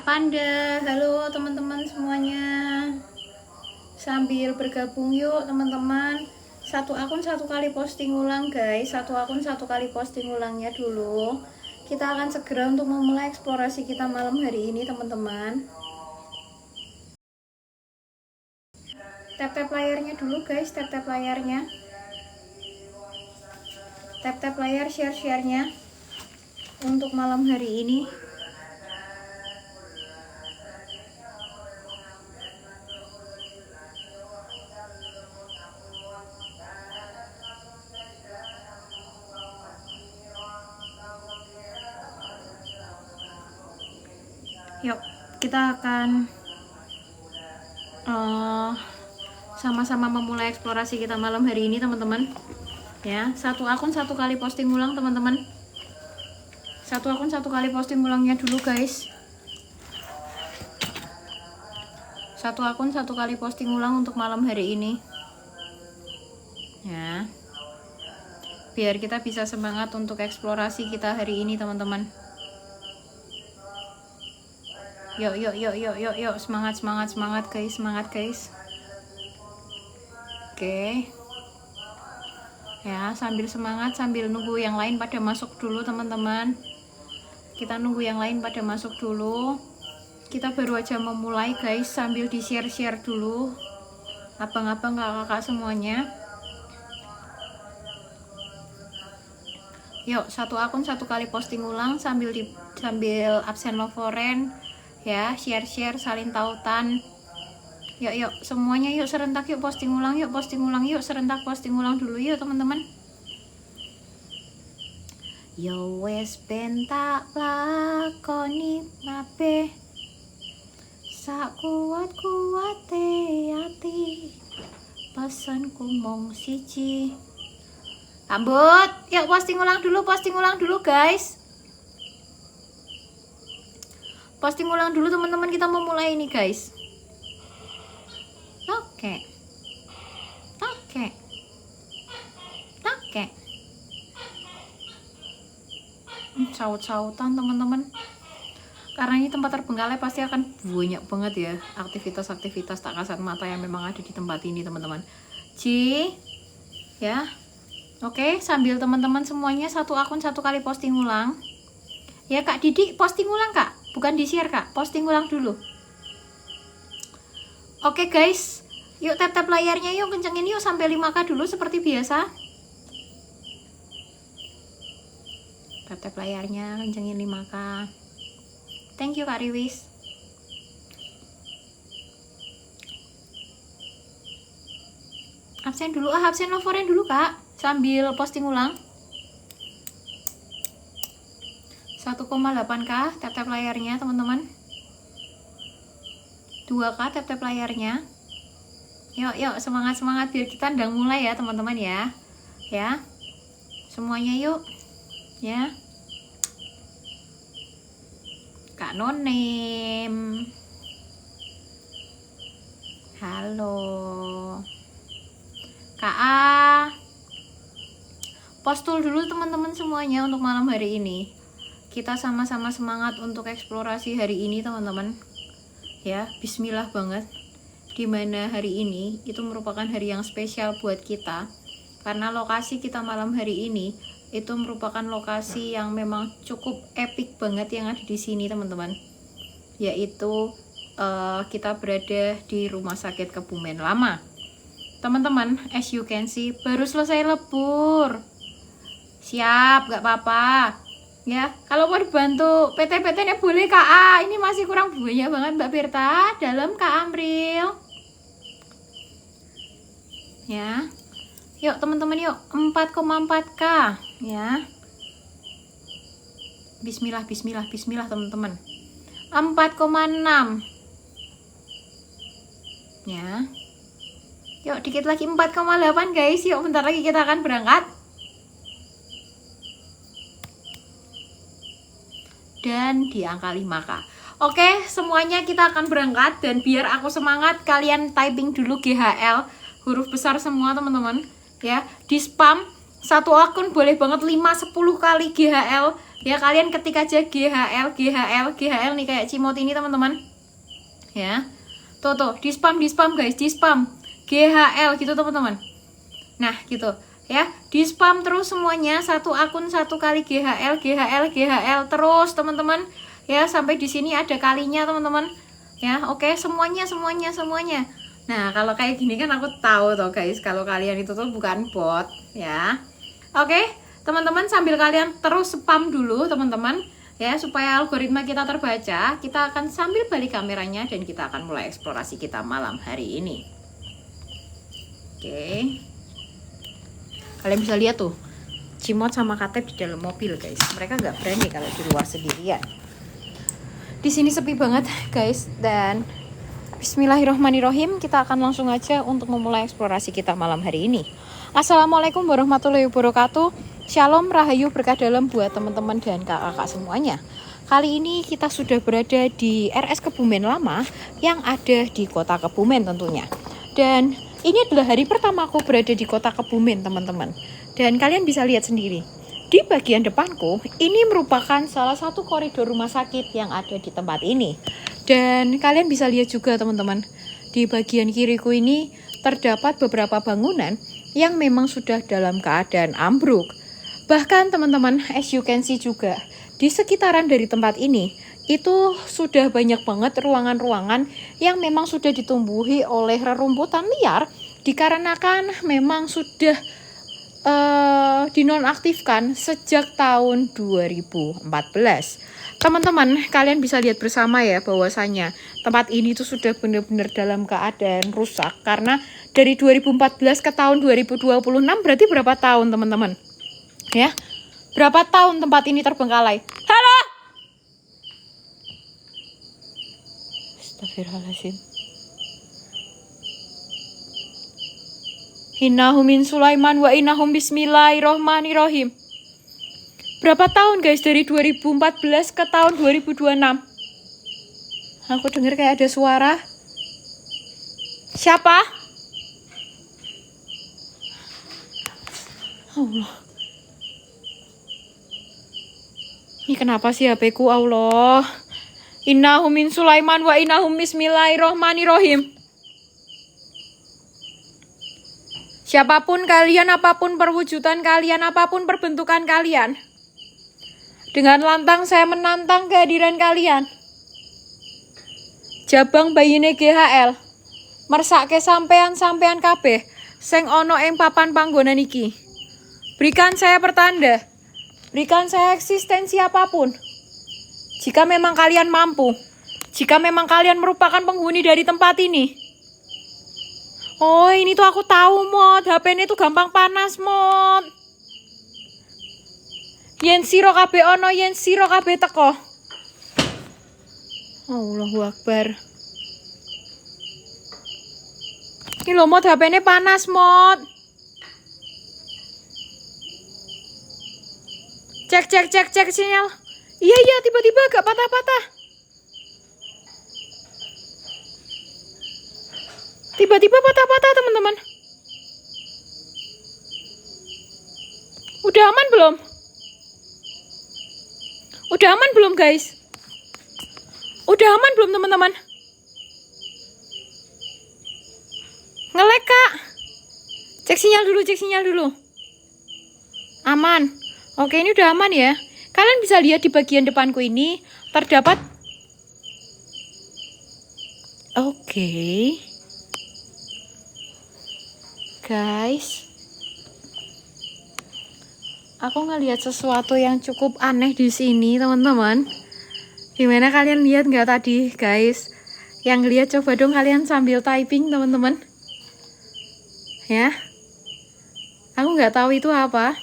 Kak Panda. Halo teman-teman semuanya. Sambil bergabung yuk teman-teman. Satu akun satu kali posting ulang guys. Satu akun satu kali posting ulangnya dulu. Kita akan segera untuk memulai eksplorasi kita malam hari ini teman-teman. Tap-tap layarnya dulu guys. Tap-tap layarnya. Tap-tap layar share-sharenya untuk malam hari ini. Yuk, kita akan sama-sama memulai eksplorasi kita malam hari ini teman-teman. Ya, satu akun satu kali posting ulang teman-teman. Satu akun satu kali posting ulangnya dulu guys. Satu akun satu kali posting ulang untuk malam hari ini. Ya. Biar kita bisa semangat untuk eksplorasi kita hari ini teman-teman. Yuk, semangat guys. Oke. Ya, sambil semangat, sambil nunggu yang lain pada masuk dulu teman-teman. Kita nunggu yang lain pada masuk dulu. Kita baru aja memulai guys, sambil di share dulu. Abang-abang, kakak-kakak semuanya. Yuk, satu akun satu kali posting ulang sambil absen lovoren. Ya, share salin tautan. Yuk semuanya yuk serentak yuk posting ulang yuk serentak posting ulang dulu yuk teman-teman. Yo wes bentak lakoni mape sak kuat-kuate ati pesanku mong siji. Ambut, yuk posting ulang dulu guys. Posting ulang dulu teman-teman, kita mau mulai ini guys. Oke. Saut-sautan teman-teman. Karena ini tempat terbengkalai pasti akan banyak banget ya aktivitas-aktivitas tak kasat mata yang memang ada di tempat ini teman-teman. Ya. Oke, sambil teman-teman semuanya satu akun satu kali posting ulang. Ya Kak Didi, posting ulang Kak. Bukan di share Kak, posting ulang dulu. Oke guys, yuk tap-tap layarnya yuk, kencengin yuk sampai 5K dulu seperti biasa. Tap-tap layarnya, kencengin 5K. Thank you Kak Riwis. Absen dulu, absen lovoren dulu Kak, sambil posting ulang. 1,8K tap-tap layarnya teman-teman. 2K tap-tap layarnya. Yuk semangat biar kita ndang mulai ya teman-teman ya. Ya. Semuanya yuk. Ya. Kak Nonem. Halo. Kak A. Postul dulu teman-teman semuanya untuk malam hari ini. Kita sama-sama semangat untuk eksplorasi hari ini teman-teman. Ya, bismillah banget. Dimana hari ini itu merupakan hari yang spesial buat kita. Karena lokasi kita malam hari ini itu merupakan lokasi yang memang cukup epic banget yang ada di sini teman-teman. Yaitu kita berada di Rumah Sakit Kebumen Lama. Teman-teman, as you can see, baru selesai lebur. Siap, gak apa-apa. Ya, kalau mau dibantu PT-PT-nya boleh Kak A. Ini masih kurang banyak banget Mbak Berta. Dalam Kak Amril. Ya. Yuk teman-teman yuk, 4,4K ya. Bismillah teman-teman. 4,6. Ya. Yuk dikit lagi 4,8 guys. Yuk bentar lagi kita akan berangkat. Dan di angka 5K. Oke, semuanya kita akan berangkat. Dan biar aku semangat, kalian typing dulu GHL huruf besar semua teman-teman. Ya, di spam Satu akun boleh banget 5-10 kali GHL. Ya kalian ketik aja GHL nih kayak Cimot ini teman-teman. Ya. Tuh di spam guys, di spam. GHL gitu teman-teman. Nah, gitu. Ya, di spam terus semuanya, satu akun satu kali GHL terus teman-teman. Ya, sampai di sini ada kalinya teman-teman. Ya, oke, semuanya. Nah, kalau kayak gini kan aku tahu tuh guys, kalau kalian itu tuh bukan bot, ya. Oke, teman-teman, sambil kalian terus spam dulu teman-teman, ya, supaya algoritma kita terbaca. Kita akan sambil balik kameranya dan kita akan mulai eksplorasi kita malam hari ini. Oke. Kalian bisa lihat tuh, Cimot sama Katep di dalam mobil guys. Mereka nggak berani kalau di luar sendirian. Di sini sepi banget guys, dan bismillahirrohmanirrohim, kita akan langsung aja untuk memulai eksplorasi kita malam hari ini. Assalamualaikum warahmatullahi wabarakatuh. Shalom, rahayu, berkah dalam buat teman-teman dan kakak-kakak semuanya. Kali ini kita sudah berada di RS Kebumen Lama yang ada di kota Kebumen tentunya. Dan ini adalah hari pertama aku berada di kota Kebumen teman-teman. Dan kalian bisa lihat sendiri, di bagian depanku, ini merupakan salah satu koridor rumah sakit yang ada di tempat ini. Dan kalian bisa lihat juga teman-teman, di bagian kiriku ini terdapat beberapa bangunan yang memang sudah dalam keadaan ambruk. Bahkan teman-teman, as you can see juga, di sekitaran dari tempat ini, itu sudah banyak banget ruangan-ruangan yang memang sudah ditumbuhi oleh rerumputan liar, dikarenakan memang sudah dinonaktifkan sejak tahun 2014. Teman-teman, kalian bisa lihat bersama ya bahwasanya tempat ini tuh sudah benar-benar dalam keadaan rusak, karena dari 2014 ke tahun 2026 berarti berapa tahun teman-teman? Ya, berapa tahun tempat ini terbengkalai? Halo! Astagfirullahaladzim. Innahum min Sulaiman wa innahum bismillahirrohmanirrohim. Berapa tahun guys dari 2014 ke tahun 2026? Aku dengar kayak ada suara. Siapa? Allah. Ini kenapa sih HP-ku, Allah? Innahum min Sulaiman wa innahum bismillahirrohmanirrohim. Siapapun kalian, apapun perwujudan kalian, apapun perbentukan kalian, dengan lantang saya menantang kehadiran kalian. Jabang bayine GHL, mersake sampean kabeh sing ono ing papan panggonan iki. Berikan saya pertanda, berikan saya eksistensi apapun. Jika memang kalian mampu, jika memang kalian merupakan penghuni dari tempat ini. Oh, ini tuh aku tahu, Mod. HP ini tuh gampang panas, Mod. Yen siro kabeh ono, yen siro kabeh teko. Allahu Akbar. Ini loh, Mod, HP ini panas, Mod. Cek sinyal. Iya, tiba-tiba agak patah-patah. Tiba-tiba patah-patah, teman-teman. Udah aman belum? Udah aman belum, guys? Udah aman belum, teman-teman? Nge-lag, Kak. Cek sinyal dulu. Aman. Oke, ini udah aman ya. Kalian bisa lihat di bagian depanku ini terdapat. Oke. Guys, aku ngelihat sesuatu yang cukup aneh di sini, teman-teman. Gimana kalian lihat nggak tadi, guys? Yang lihat coba dong kalian sambil typing, teman-teman. Ya, aku nggak tahu itu apa.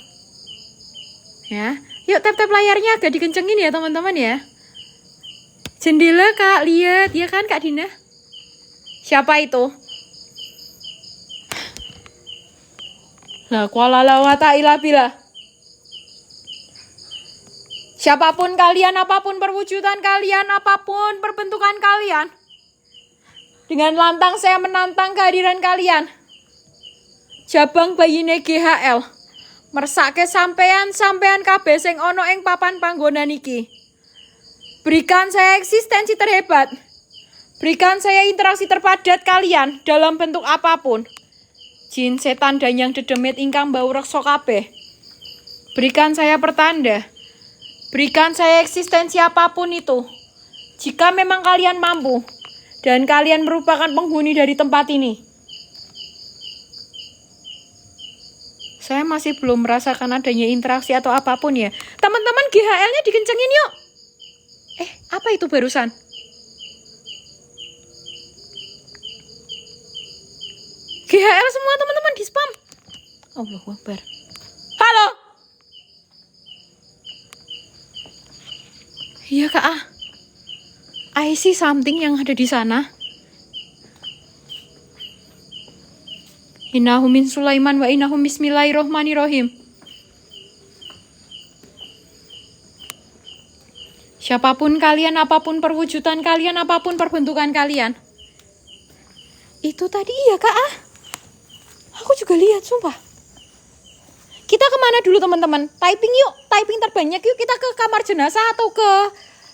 Ya, yuk tap layarnya agak dikencengin ya, teman-teman ya. Jendela, Kak, lihat ya kan, Kak Dina? Siapa itu? Nah, kuala lawata ilabila. Siapapun kalian, apapun perwujudan kalian, apapun perbentukan kalian, dengan lantang saya menantang kehadiran kalian. Jabang bayine GHL, Mersake sampean kabeh sing ana ing papan panggonan iki. Berikan saya eksistensi terhebat. Berikan saya interaksi terpadat kalian dalam bentuk apapun. Jin, setan, dan yang dedemit ingkang bau reksa kabeh. Berikan saya pertanda. Berikan saya eksistensi apapun itu. Jika memang kalian mampu dan kalian merupakan penghuni dari tempat ini. Saya masih belum merasakan adanya interaksi atau apapun ya. Teman-teman, GHL-nya dikencengin yuk. Apa itu barusan? GHL semua teman-teman di spam. Allahu Akbar. Halo. Iya Kak. I see something yang ada di sana. Innahu min Sulaiman wa innahu bismillahirrohmanirrohim. Siapapun kalian, apapun perwujudan kalian, apapun perbentukan kalian. Itu tadi iya Kak. Aku juga lihat, sumpah. Kita kemana dulu teman-teman? Typing yuk, typing terbanyak yuk. Kita ke kamar jenazah atau ke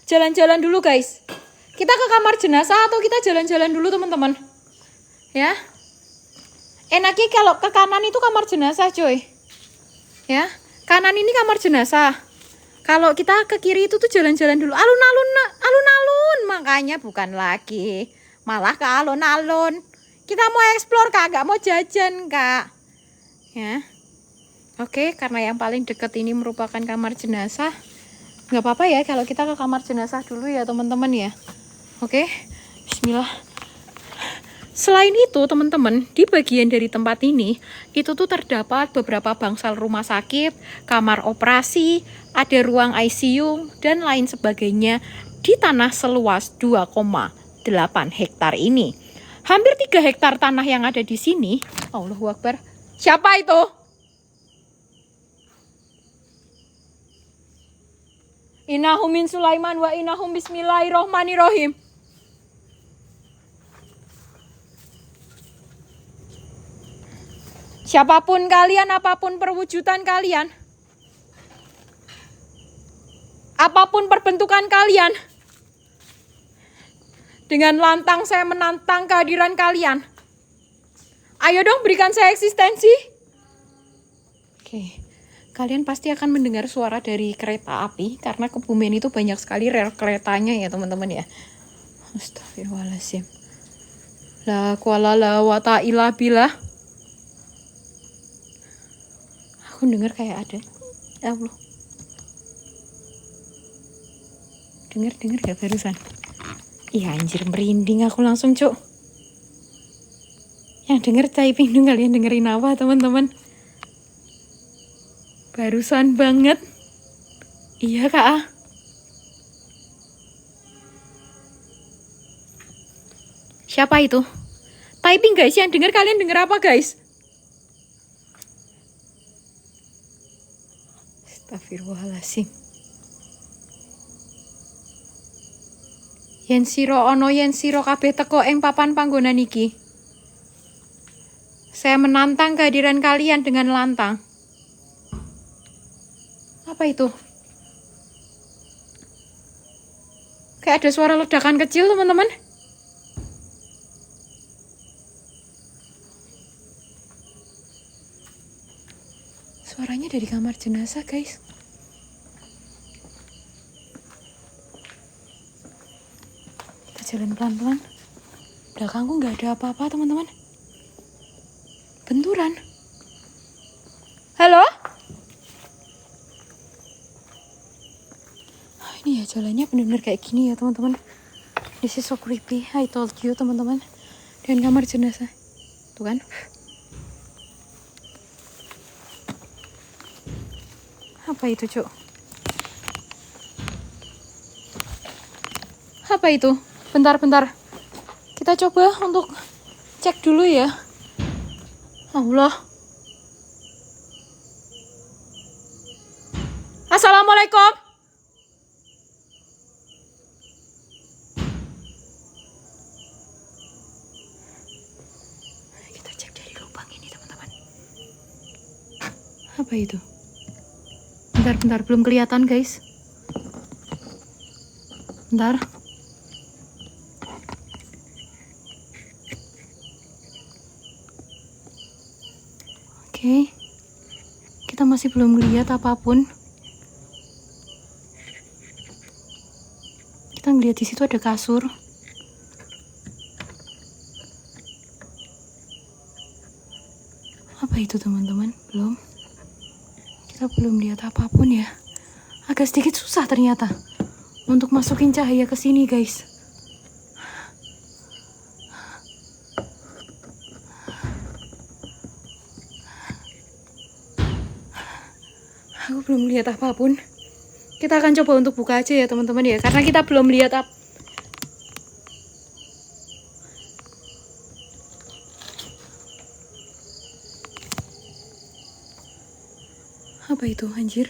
jalan-jalan dulu guys. Kita ke kamar jenazah atau kita jalan-jalan dulu teman-teman. Ya. Enaknya kalau ke kanan itu kamar jenazah coy. Ya, kanan ini kamar jenazah. Kalau kita ke kiri itu tuh jalan-jalan dulu. Alun-alun. Makanya bukan lagi. Malah ke alun-alun. Kita mau explore Kak, gak mau jajan Kak. Ya. Oke, karena yang paling dekat ini merupakan kamar jenazah. Gak apa-apa ya kalau kita ke kamar jenazah dulu ya teman-teman ya. Oke, bismillah. Selain itu teman-teman, di bagian dari tempat ini, itu tuh terdapat beberapa bangsal rumah sakit, kamar operasi, ada ruang ICU, dan lain sebagainya di tanah seluas 2,8 hektar ini. Hampir 3 hektar tanah yang ada di sini. Allahu Akbar. Siapa itu? Innahu min Sulaiman wa innahu bismillahirrohmanirrohim. Siapapun kalian, apapun perwujudan kalian, apapun perbentukan kalian, dengan lantang saya menantang kehadiran kalian. Ayo dong berikan saya eksistensi. Oke, kalian pasti akan mendengar suara dari kereta api, karena Kebumen itu banyak sekali rel keretanya ya teman-teman ya. Astagfirullahaladzim. La quwwata wa ta'ila billah. Aku dengar kayak ada. Ya Allah. Dengar gak barusan? Iya anjir, merinding aku langsung cuk. Yang denger typing dong, kalian dengerin apa teman-teman? Barusan banget. Iya Kak. Siapa itu? Typing guys, yang denger kalian denger apa guys? Astagfirullahaladzim. Yen siro ono yen siro kabeh teko ing papan panggonan iki. Saya menantang kehadiran kalian dengan lantang. Apa itu? Kayak ada suara ledakan kecil teman-teman. Suaranya dari kamar jenazah guys. Kita jalan pelan-pelan. Belakangku nggak ada apa-apa teman-teman. Benturan. Halo? Ini ya jalannya benar-benar kayak gini ya teman-teman. This is so creepy. I told you teman-teman. Dan kamar jenazah. Tuh kan. Apa itu cuk? Apa itu? Bentar. Kita coba untuk cek dulu ya. Allah. Assalamualaikum. Kita cek dari lubang ini teman-teman. Apa itu? Bentar, belum kelihatan guys. Bentar. Oke. Kita masih belum lihat apapun. Kita ngeliat di situ ada kasur. Apa itu teman-teman? Kita belum lihat apapun ya. Agak sedikit susah ternyata untuk masukin cahaya ke sini guys. Aku belum lihat apapun. Kita akan coba untuk buka aja ya teman-teman ya, karena kita belum lihat apa itu anjir.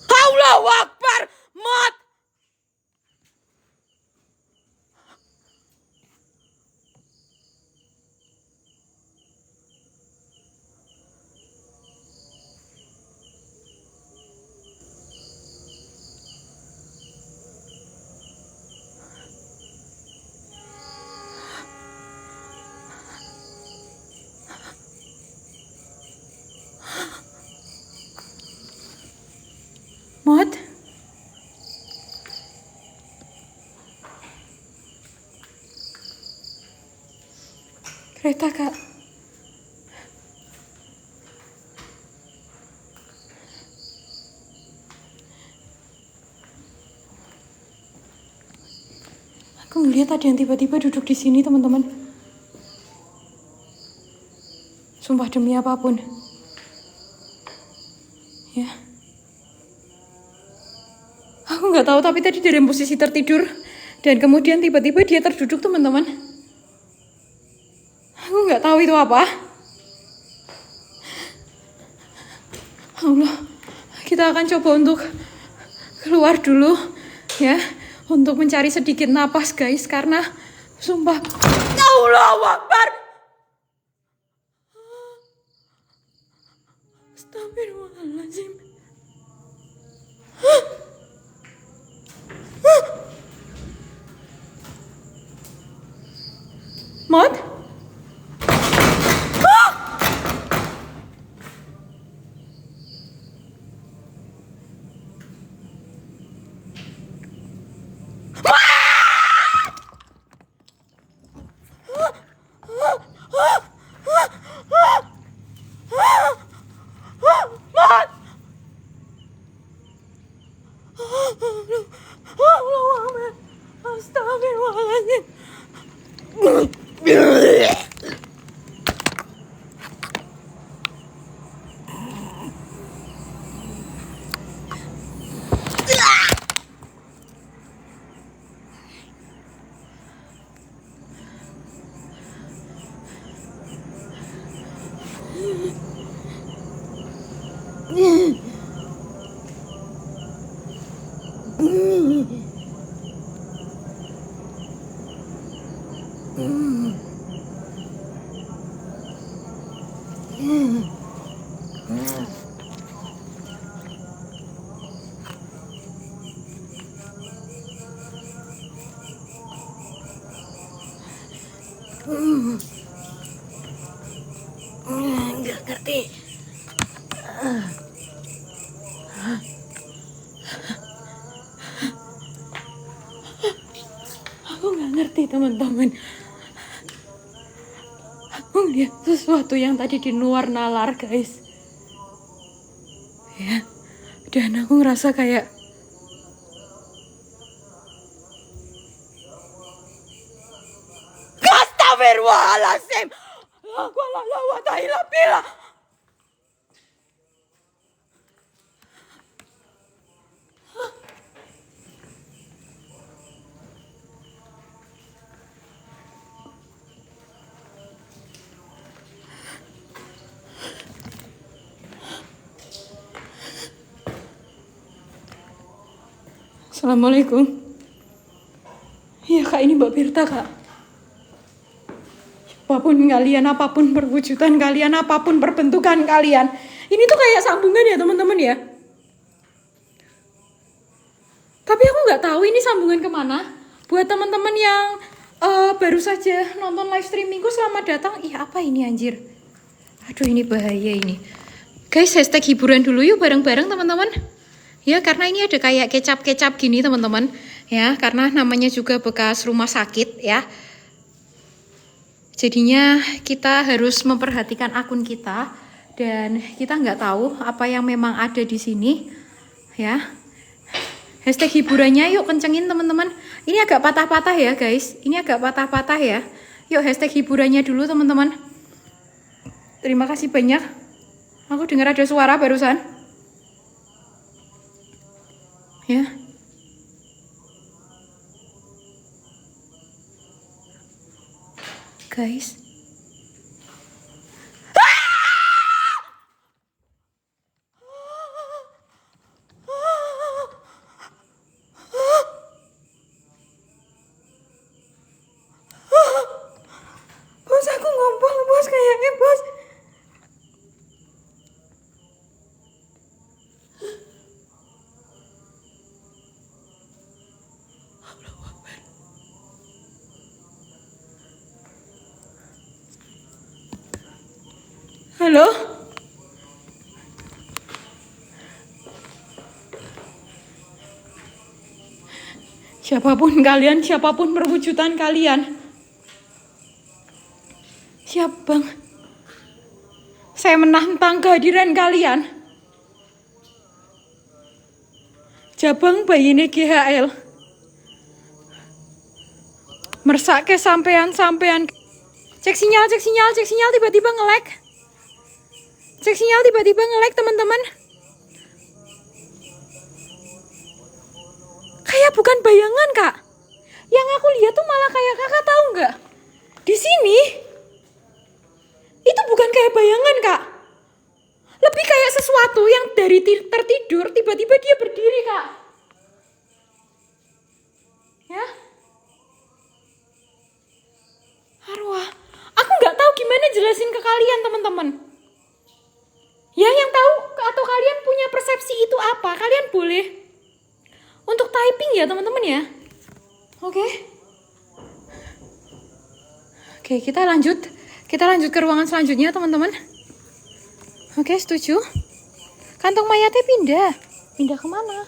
Allahu Akbar, Mat. Mat. Kereta kak. Aku ngeliat ada yang tiba-tiba duduk di sini teman-teman. Sumpah demi apapun. Ya. Aku nggak tahu, tapi tadi dalam posisi tertidur dan kemudian tiba-tiba dia terduduk teman-teman. Aku nggak tahu itu apa. Allah, kita akan coba untuk keluar dulu ya, untuk mencari sedikit napas guys, karena sumpah Allahu Akbar. Astagfirullahaladzim. Mat? Astagfirullahaladzim. Nggak ngerti. Aku nggak ngerti teman-teman. Aku lihat sesuatu yang tadi di luar nalar guys. Ya, dan aku ngerasa kayak Astagfirullahaladzim. Aku la ilaha illallah. Assalamualaikum. Iya kak, ini Mbak Birta kak. Apapun kalian, apapun perwujudan kalian, apapun perbentukan kalian. Ini tuh kayak sambungan ya teman-teman ya. Tapi aku nggak tahu ini sambungan kemana. Buat teman-teman yang baru saja nonton live streamingku, selamat datang. Ih, apa ini anjir? Aduh, ini bahaya ini. Guys, hashtag hiburan dulu yuk bareng-bareng teman-teman. Ya, karena ini ada kayak kecap-kecap gini teman-teman. Ya, karena namanya juga bekas rumah sakit ya. Jadinya kita harus memperhatikan akun kita. Dan kita nggak tahu apa yang memang ada di sini. Ya. Hashtag hiburannya yuk kencengin teman-teman. Ini agak patah-patah ya guys. Ini agak patah-patah ya. Yuk hashtag hiburannya dulu teman-teman. Terima kasih banyak. Aku dengar ada suara barusan. Ya. Guys. Bos, aku ngompol bos kayaknya bos. Halo? Siapapun kalian, siapapun perwujudan kalian. Siap bang. Saya menantang kehadiran kalian. Jabang bayi ini GHL. Mersake sampean. Cek sinyal tiba-tiba nge-lag. Cek sinyal tiba-tiba nge-lag teman-teman. Kayak bukan bayangan kak. Yang aku lihat tuh malah kayak kakak tahu nggak? Di sini itu bukan kayak bayangan kak. Lebih kayak sesuatu yang dari tertidur tiba-tiba dia berdiri kak. Ya. Arwah. Aku nggak tahu gimana jelasin ke kalian teman-teman. Ya yang tahu atau kalian punya persepsi itu apa? Kalian boleh untuk typing ya teman-teman ya. Oke. Oke, kita lanjut ke ruangan selanjutnya teman-teman. Oke, setuju. Kantong mayatnya pindah kemana?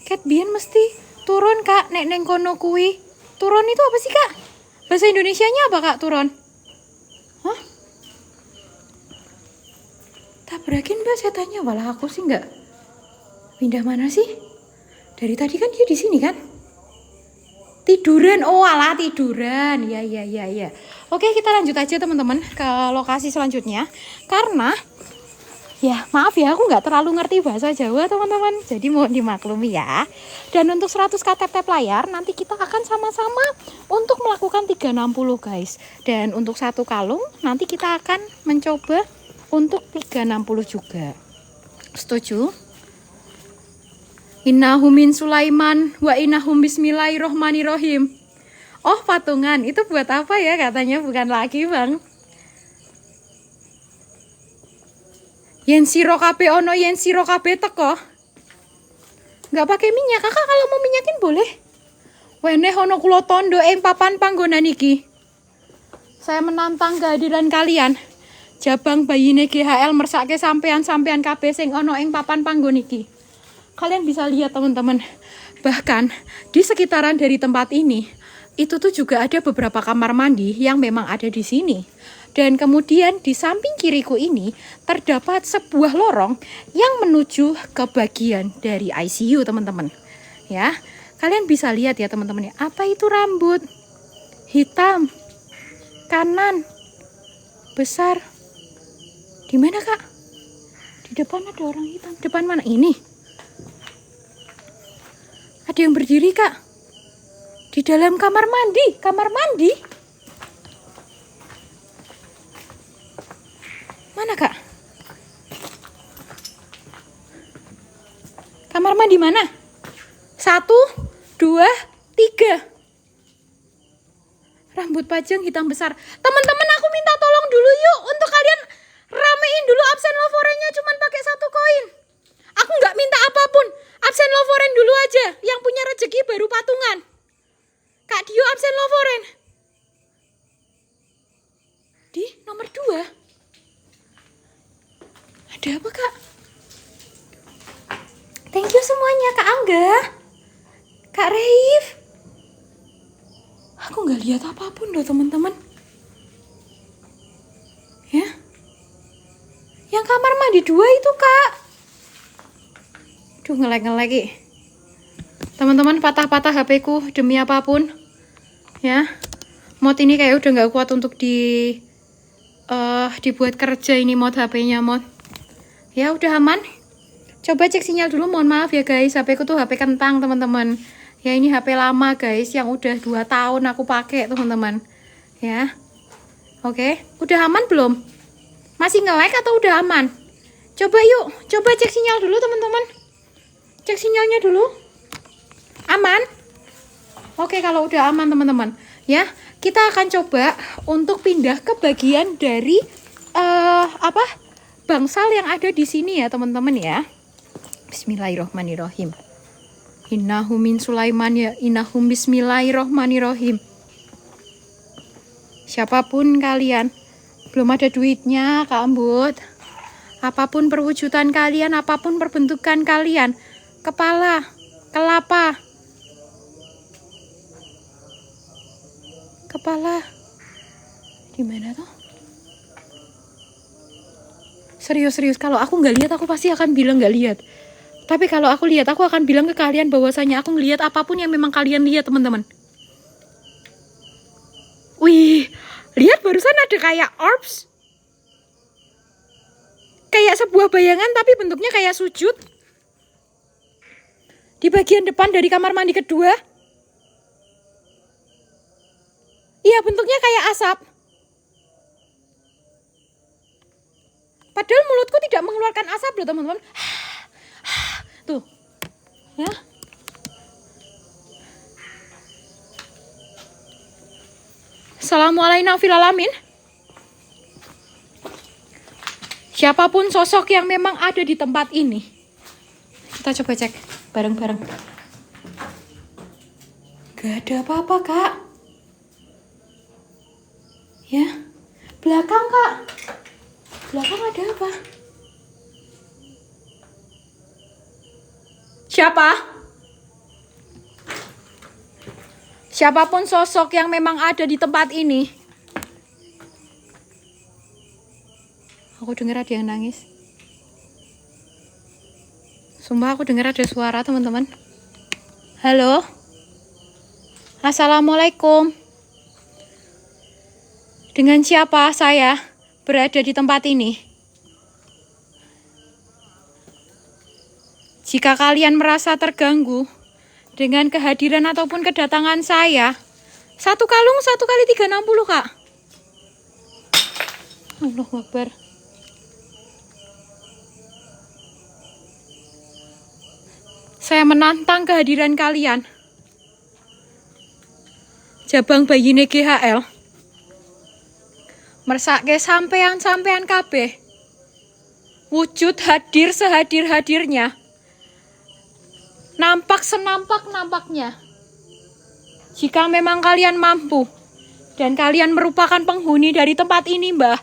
Cat Bian mesti turun kak, nek neng kono kui. Turun itu apa sih kak? Bahasa Indonesianya apa kak turun? Hah? Tabrakin mbak setannya, walah aku sih nggak. Pindah mana sih? Dari tadi kan dia di sini kan? Tiduran, oh alah tiduran. Ya. Oke, kita lanjut aja teman-teman ke lokasi selanjutnya. Karena ya maaf ya, aku nggak terlalu ngerti bahasa Jawa teman-teman. Jadi mohon dimaklumi ya. Dan untuk 100 KTP layar nanti kita akan sama-sama untuk melakukan 360 guys. Dan untuk satu kalung nanti kita akan mencoba untuk 360 juga. Setuju? Innahu min Sulaiman wa innahum bismillahirrohmanirrohim. Oh patungan, itu buat apa ya katanya, bukan lagi bang. Yen siro kabeh ono, yen siro kabeh teko. Nggak pakai minyak, kakak kalau mau minyakin boleh. Weneh ono kulo tondo ing papan panggonan iki. Saya menantang kehadiran kalian. Jabang bayine GHL mersake sampean kabeh sing ono ing papan panggon iki. Kalian bisa lihat teman-teman, bahkan di sekitaran dari tempat ini, itu tuh juga ada beberapa kamar mandi yang memang ada di sini. Dan kemudian di samping kiriku ini terdapat sebuah lorong yang menuju ke bagian dari ICU teman-teman. Ya, kalian bisa lihat ya teman-teman ya, apa itu rambut hitam, kanan, besar. Di mana kak? Di depan ada orang hitam. Depan mana? Ini. Ada yang berdiri kak. Di dalam kamar mandi. Mana kak? Kamar mandi mana? 1, 2, 3. Rambut panjang hitam besar. Teman-teman, aku minta tolong dulu yuk untuk kalian ramein dulu absen lovorennya cuman pakai 1 koin. Aku nggak minta apapun. Absen lovoren dulu aja. Yang punya rezeki baru patungan. Kak Dio absen lovoren. Di nomor 2. Ada apa, Kak? Thank you semuanya, Kak Angga, Kak Reif. Aku nggak lihat apapun loh, teman-teman. Ya. Yang kamar mandi 2 itu, Kak. Duh, nge-lag. Teman-teman, patah-patah HP-ku demi apapun. Ya. Mod ini kayak udah nggak kuat untuk dibuat kerja ini mod HP-nya, mod. Ya, udah aman. Coba cek sinyal dulu, mohon maaf ya guys. HP-ku tuh HP kentang, teman-teman. Ya, ini HP lama guys, yang udah 2 tahun aku pakai, teman-teman. Ya. Oke, udah aman belum? Masih nge-lag atau udah aman? Coba yuk, coba cek sinyal dulu, teman-teman. Cek sinyalnya dulu. Aman? Oke, kalau udah aman, teman-teman. Ya, kita akan coba untuk pindah ke bagian dari bangsal yang ada di sini ya, teman-teman ya. Bismillahirrohmanirrohim. Innahum min Sulaiman ya, innahum bismillahirrohmanirrohim. Siapapun kalian, belum ada duitnya, Kak Ambut. Apapun perwujudan kalian, apapun perbentukan kalian, kepala, kelapa, di mana tuh? Serius, kalau aku nggak lihat, aku pasti akan bilang nggak lihat. Tapi kalau aku lihat, aku akan bilang ke kalian bahwasanya aku ngelihat apapun yang memang kalian lihat, teman-teman. Wih, lihat barusan ada kayak orbs. Kayak sebuah bayangan tapi bentuknya kayak sujud. Di bagian depan dari kamar mandi kedua. Iya, bentuknya kayak asap. Padahal mulutku tidak mengeluarkan asap loh, teman-teman. Tuh. Ya. Assalamualaikum fil alamin. Siapapun sosok yang memang ada di tempat ini. Kita coba cek bareng-bareng. Gak ada apa-apa, Kak. Ya. Belakang, Kak. Belakang ada apa? Siapa? Siapapun sosok yang memang ada di tempat ini. Aku dengar ada yang nangis. Sumpah aku dengar ada suara, teman-teman. Halo? Assalamualaikum. Dengan siapa saya berada di tempat ini? Jika kalian merasa terganggu dengan kehadiran ataupun kedatangan saya, 1 kalung 1 kali 360, Kak. Allahu Akbar. Saya menantang kehadiran kalian. Jabang bayine GHL. Mersake sampean kabeh. Wujud hadir sehadir-hadirnya. Nampak senampak-nampaknya. Jika memang kalian mampu dan kalian merupakan penghuni dari tempat ini, Mbah,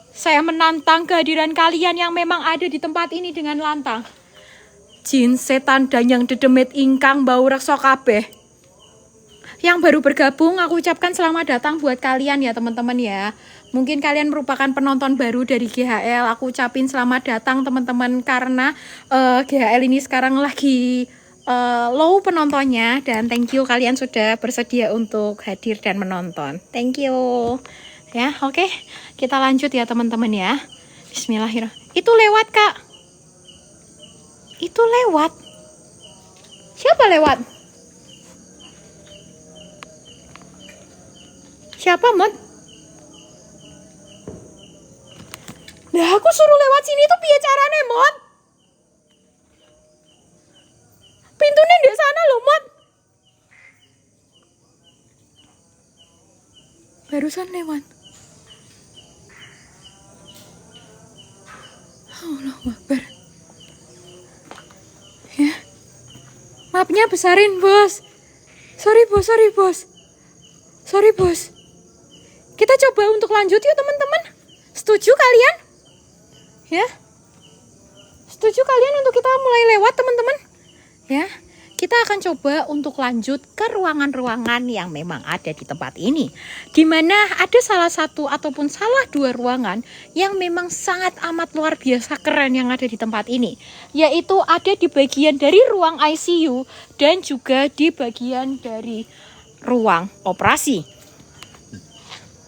saya menantang kehadiran kalian yang memang ada di tempat ini dengan lantang. Jin, setan, dan yang dedemit ingkang bau reksa kabeh. Yang baru bergabung, aku ucapkan selamat datang buat kalian ya, teman-teman ya. Mungkin kalian merupakan penonton baru dari GHL. Aku ucapin selamat datang, teman-teman, karena GHL ini sekarang lagi low penontonnya. Dan thank you kalian sudah bersedia untuk hadir dan menonton. Thank you. Ya, oke. Kita lanjut ya, teman-teman ya. Bismillahirrahmanirrahim. Itu lewat, Kak. Itu lewat. Siapa lewat? Siapa, Mod? Nah, aku suruh lewat sini tuh piye carane, Mod? Pintunya di sana loh, Mod. barusan lewat. Allahu Akbar. Ya. Mapnya besarin, Bos. Sorry, Bos. Kita coba untuk lanjut yuk, teman-teman. Setuju kalian? Ya. Setuju kalian untuk kita mulai lewat, teman-teman? Ya. Kita akan coba untuk lanjut ke ruangan-ruangan yang memang ada di tempat ini. Di mana ada salah satu ataupun salah dua ruangan yang memang sangat amat luar biasa keren yang ada di tempat ini. Yaitu ada di bagian dari ruang ICU dan juga di bagian dari ruang operasi.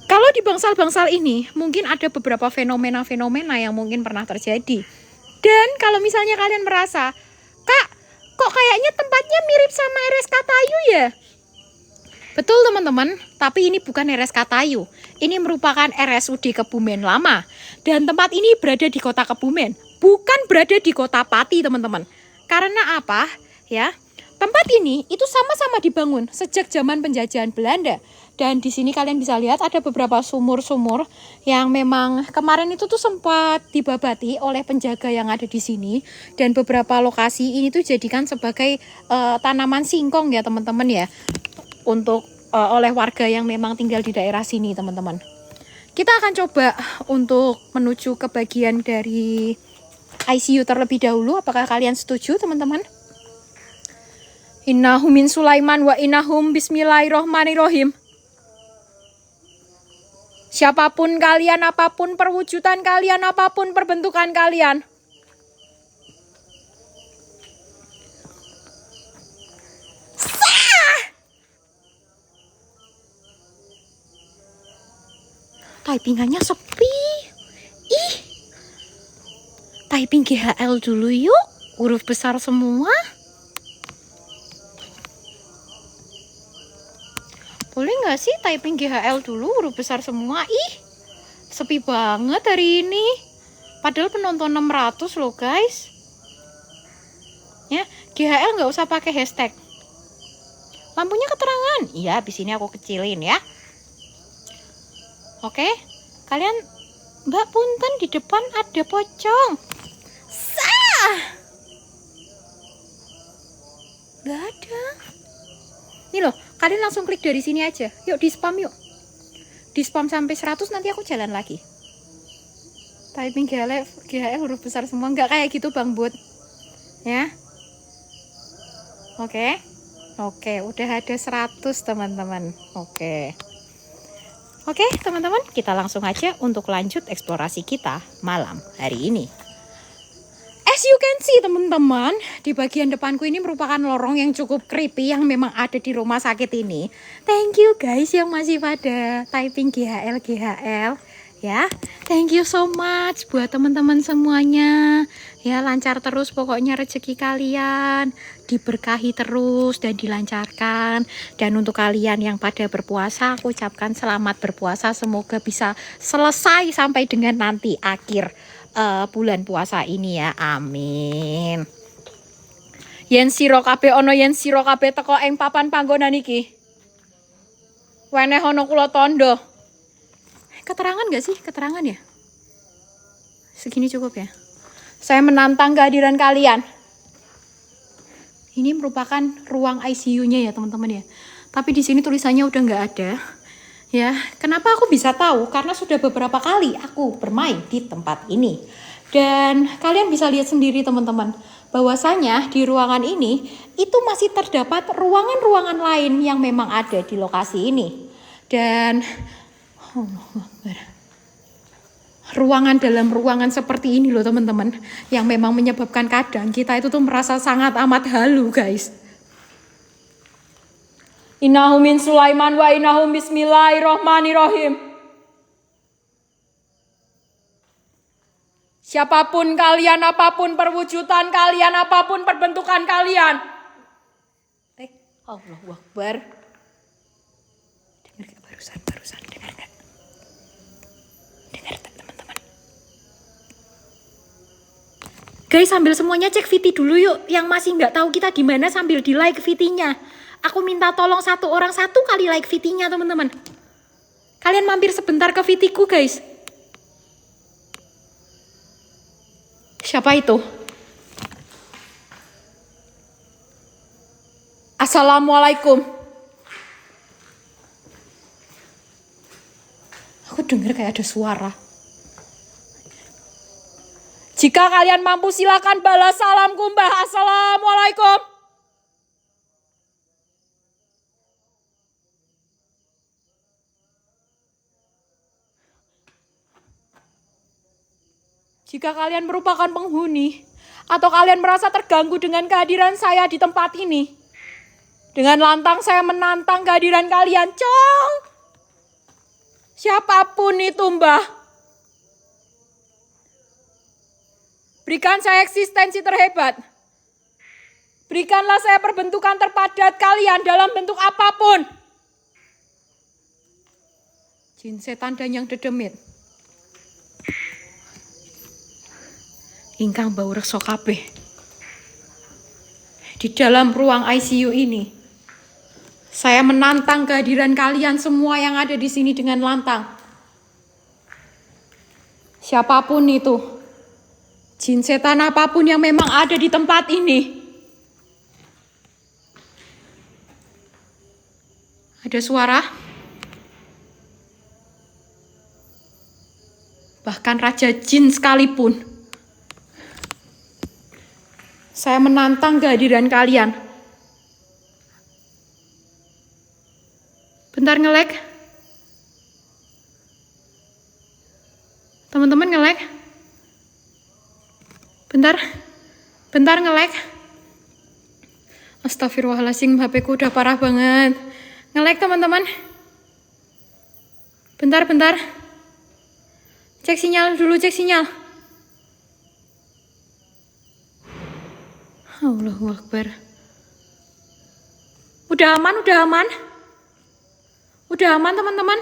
Kalau di bangsal-bangsal ini mungkin ada beberapa fenomena-fenomena yang mungkin pernah terjadi. Dan kalau misalnya kalian merasa, Kak, kok kayaknya tempatnya mirip sama RSK Tayu ya? Betul teman-teman, tapi ini bukan RSK Tayu. Ini merupakan RSUD Kebumen lama. Dan tempat ini berada di kota Kebumen, bukan berada di kota Pati teman-teman. Karena apa? Ya, tempat ini itu sama-sama dibangun sejak zaman penjajahan Belanda. Dan di sini kalian bisa lihat ada beberapa sumur-sumur yang memang kemarin itu tuh sempat dibabati oleh penjaga yang ada di sini. Dan beberapa lokasi ini tuh jadikan sebagai tanaman singkong ya teman-teman ya. Untuk oleh warga yang memang tinggal di daerah sini teman-teman. Kita akan coba untuk menuju ke bagian dari ICU terlebih dahulu. Apakah kalian setuju teman-teman? Innahum min Sulaiman wa innahum bismillahirrohmanirrohim. Siapapun kalian, apapun perwujudan kalian, apapun perbentukan kalian. Typingannya sepi. Ih. Typing GHL dulu yuk. Huruf besar semua. Boleh nggak sih typing GHL dulu huruf besar semua? Ih, sepi banget hari ini. Padahal penonton 600 loh guys. Ya, GHL nggak usah pakai hashtag. Lampunya keterangan. Iya, habis ini aku kecilin ya. Oke, kalian Mbak punten di depan ada pocong. Sah. Nggak ada. Nih loh, kalian langsung klik dari sini aja. Yuk di spam yuk. Di spam sampai 100 nanti aku jalan lagi. Typing GHL huruf besar semua. Nggak kayak gitu Bang Bud. Ya. Oke. Oke, udah ada 100 teman-teman. Oke, teman-teman, kita langsung aja untuk lanjut eksplorasi kita malam hari ini. As you can see teman-teman, di bagian depanku ini merupakan lorong yang cukup creepy yang memang ada di rumah sakit ini. Thank you guys yang masih pada typing GHL ya. Thank you so much buat teman-teman semuanya. Ya, lancar terus pokoknya rezeki kalian, diberkahi terus dan dilancarkan. Dan untuk kalian yang pada berpuasa, aku ucapkan selamat berpuasa, semoga bisa selesai sampai dengan nanti akhir bulan puasa ini ya, amin. Yen sira kabeh ana yen sira kabeh teko ing papan panggonan iki, weneh ana kula tondo. Keterangan gak sih? Keterangan ya? Segini cukup ya? Saya menantang kehadiran kalian. Ini merupakan ruang ICU-nya ya teman-teman ya. Tapi di sini tulisannya udah nggak ada. Ya, kenapa aku bisa tahu? Karena sudah beberapa kali aku bermain di tempat ini. Dan kalian bisa lihat sendiri teman-teman, bahwasanya di ruangan ini itu masih terdapat ruangan-ruangan lain yang memang ada di lokasi ini. Dan ruangan dalam ruangan seperti ini loh teman-teman, yang memang menyebabkan kadang kita itu tuh merasa sangat amat halu guys. Innahum min Sulaiman wa innahum bismillahirrohmanirrohim. Siapapun kalian, apapun perwujudan kalian, apapun perbentukan kalian. Allahu Akbar. Dengar gak barusan dengar gak? Dengar tak teman-teman? Guys, sambil semuanya cek VT dulu yuk. Yang masih nggak tahu kita di mana sambil di like VT-nya. Aku minta tolong satu orang satu kali like VT-nya teman-teman. Kalian mampir sebentar ke Vitiku, guys. Siapa itu? Assalamualaikum. Aku dengar kayak ada suara. Jika kalian mampu silakan balas salamku, Mbah. Assalamualaikum. Jika kalian merupakan penghuni atau kalian merasa terganggu dengan kehadiran saya di tempat ini, dengan lantang saya menantang kehadiran kalian, Cong. Siapapun itu, Mbah. Berikan saya eksistensi terhebat. Berikanlah saya perbentukan terpadat kalian dalam bentuk apapun. Jin setan dan yang dedemit. Ingkang bau rekso kabeh. Di dalam ruang ICU ini, saya menantang kehadiran kalian semua yang ada di sini dengan lantang. Siapapun itu, jin setan apapun yang memang ada di tempat ini. Ada suara? Bahkan Raja Jin sekalipun. Saya menantang kehadiran kalian. Bentar nge-lag. Teman-teman nge-lag. Bentar nge-lag. Astagfirullahaladzim, HP ku udah parah banget. Nge-lag teman-teman. Bentar. Cek sinyal dulu, cek sinyal. Allahu Akbar. Udah aman. Udah aman teman-teman.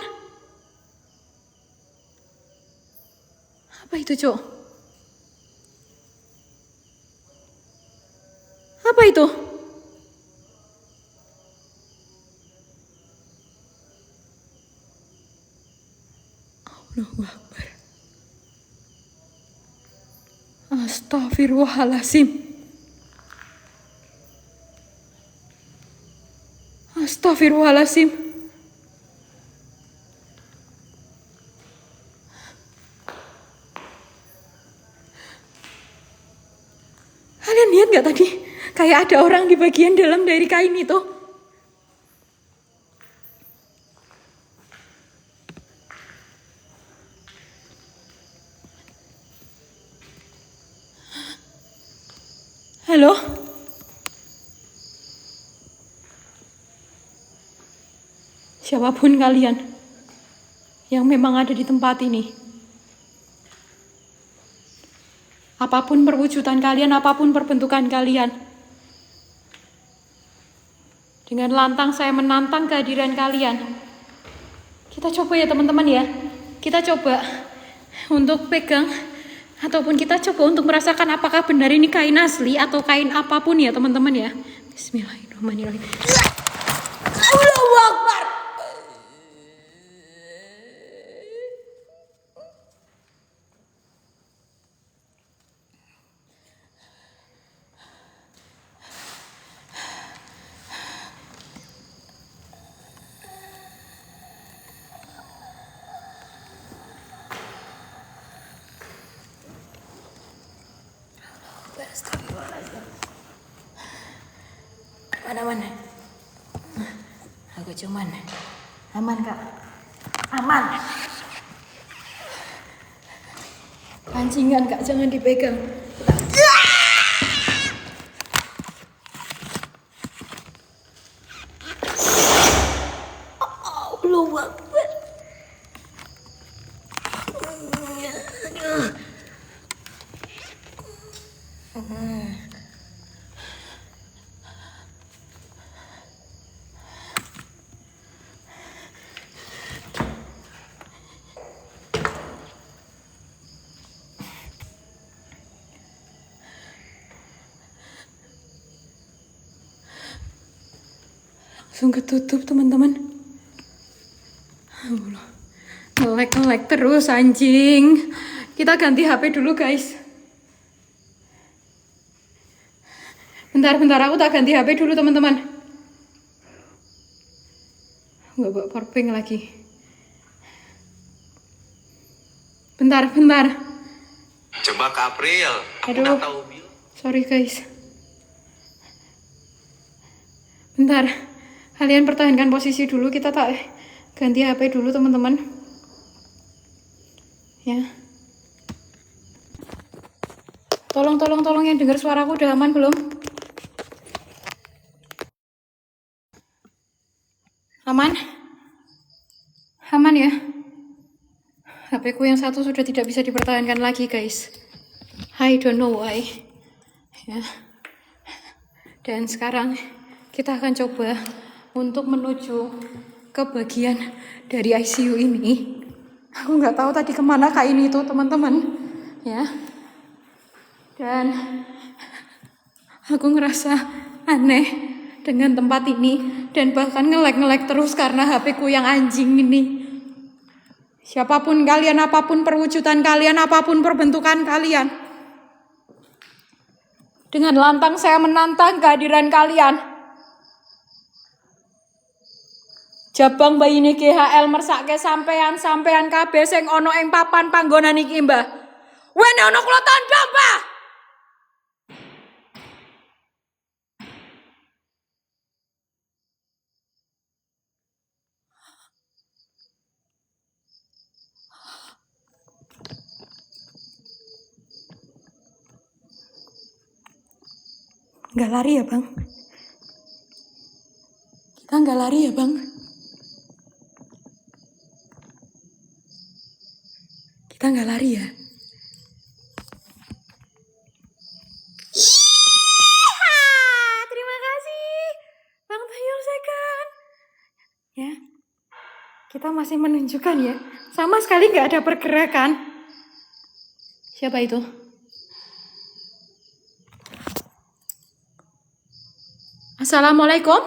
Apa itu, Cok? Apa itu? Allahu Akbar. Astagfirullahaladzim. Astagfirullahaladzim. Kalian lihat gak tadi? Kayak ada orang di bagian dalam dari kain itu. Halo? Siapapun kalian yang memang ada di tempat ini, apapun perwujudan kalian, apapun perbentukan kalian, dengan lantang saya menantang kehadiran kalian. Kita coba ya teman-teman ya. Kita coba untuk pegang, ataupun kita coba untuk merasakan apakah benar ini kain asli atau kain apapun ya teman-teman ya. Bismillahirrahmanirrahim. Allahu Akbar. Mana? Aku cuman aman kak, aman. Pancingan kak, jangan dipegang. Allahu Akbar. Langsung ketutup teman-teman. Allah. Nge-lag terus anjing. Kita ganti HP dulu guys. Bentar, aku tak ganti HP dulu teman-teman. Nggak bawa powerbank lagi. Bentar. Coba ke April. Aku Aduh. udah tahu Bil. Sorry guys. Bentar. Kalian pertahankan posisi dulu, kita tak ganti HP dulu teman-teman. Ya. Tolong yang dengar suaraku udah aman belum? Aman? Aman ya? HP ku yang satu sudah tidak bisa dipertahankan lagi guys. I don't know why. Ya. Dan sekarang kita akan coba untuk menuju ke bagian dari ICU ini. Aku nggak tahu tadi kemana kain itu teman-teman. Ya. Dan aku ngerasa aneh dengan tempat ini dan bahkan nge-lag terus karena HP ku yang anjing ini. Siapapun kalian, apapun perwujudan kalian, apapun perbentukan kalian, dengan lantang saya menantang kehadiran kalian. Jabang bayi niki HL mersake sampean kabeh sing ana ing papan panggonan iki, Mbah. Wene ana kula tandha, Mbah. Nggak lari ya, Bang? Kita nggak lari ya, Bang? Kita nggak lari ya? Terima kasih, Bang Tayul Second. Ya, kita masih menunjukkan ya. Sama sekali nggak ada pergerakan. Siapa itu? Assalamualaikum.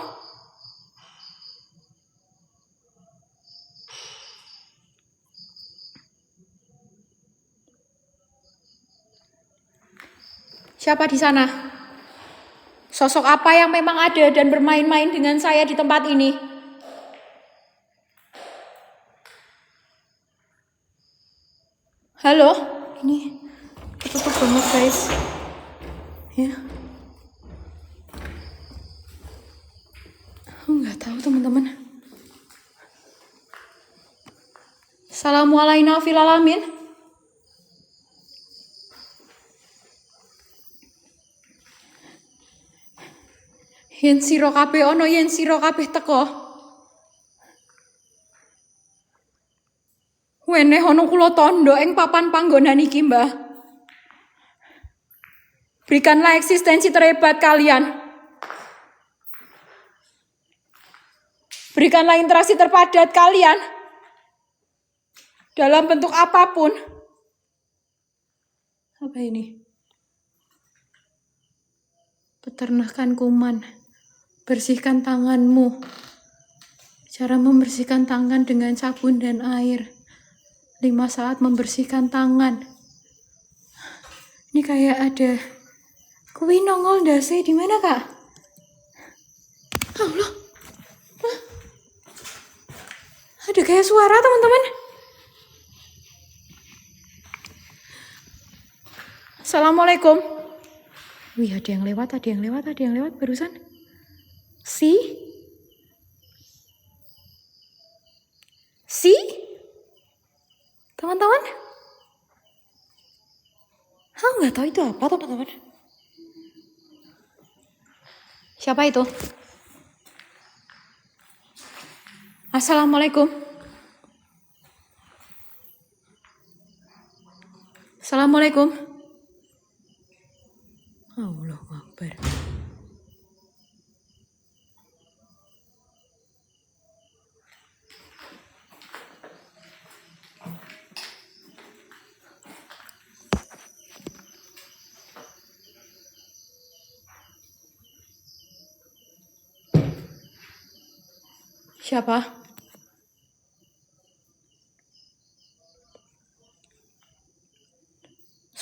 Siapa di sana? Sosok apa yang memang ada dan bermain-main dengan saya di tempat ini? Halo? Ini ketutup banget guys. Ya. Aku nggak tahu teman-teman. Assalamualaikum fil alamin. Yen sira kabeh ana, yen sira kabeh teko. Weneh ana kula tandha ing papan panggonan iki, Mbah. Berikanlah eksistensi terhebat kalian. Berikanlah interaksi terpadat kalian. Dalam bentuk apapun. Apa ini? Peternakan kuman. Bersihkan tanganmu. Cara membersihkan tangan dengan sabun dan air. 5 saat membersihkan tangan. Ini kayak ada kuwi nongol ndase di mana, Kak? Allah. Ada kayak suara, teman-teman. Assalamualaikum. Wih, ada yang lewat barusan. Si? Teman-teman? Aku nggak tahu itu apa, teman-teman. Siapa itu? Assalamualaikum. Assalamualaikum. Allahu Akbar. Siapa?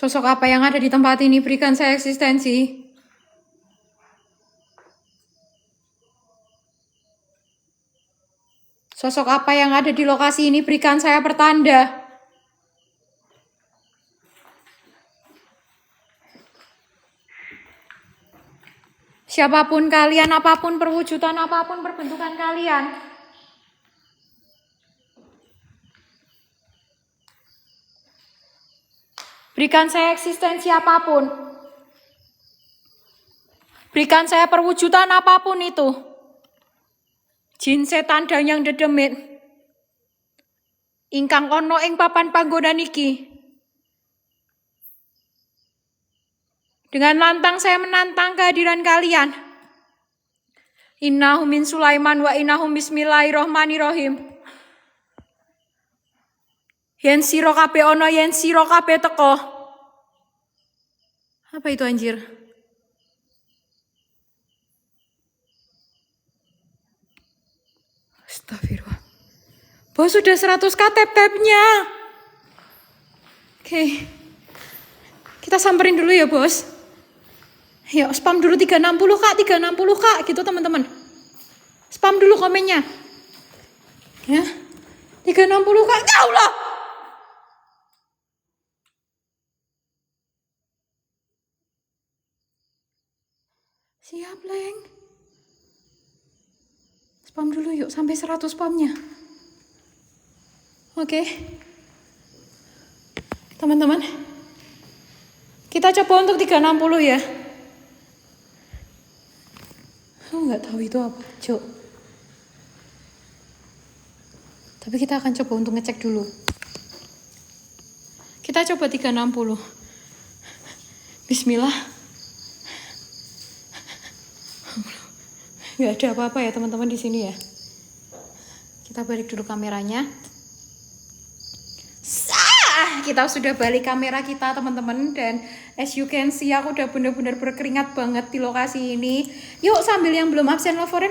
Sosok apa yang ada di tempat ini? Berikan saya eksistensi. Sosok apa yang ada di lokasi ini? Berikan saya pertanda. Siapapun kalian, apapun perwujudan, apapun perbentukan kalian, berikan saya eksistensi apapun. Berikan saya perwujudan apapun itu. Jin setan dan yang dedemit. Ingkang ono ing papan panggonan iki. Dengan lantang saya menantang kehadiran kalian. Innahu min Sulaiman wa innahum bismillahirrahmanirrahim. Yen sira kabeh ana, yen sira kabeh teko. Apa itu anjir? Astagfirullah. Bos sudah 100k tap-tapnya. Oke. Kita samperin dulu ya bos. Yuk spam dulu 360 kak, 360 kak gitu teman-teman. Spam dulu komennya. Ya. 360 kak, ya Allah. Siap Leng. Spam dulu yuk sampai 100 spamnya. Oke. Teman-teman. Kita coba untuk 360 ya. Aku nggak tahu itu apa, Cok. Tapi kita akan coba untuk ngecek dulu. Kita coba 360. Bismillah. Nggak ada apa-apa ya teman-teman di sini ya. Kita balik dulu kameranya. Kita sudah balik kamera kita teman-teman, dan as you can see aku udah bener-bener berkeringat banget di lokasi ini. Yuk sambil yang belum absen lovoren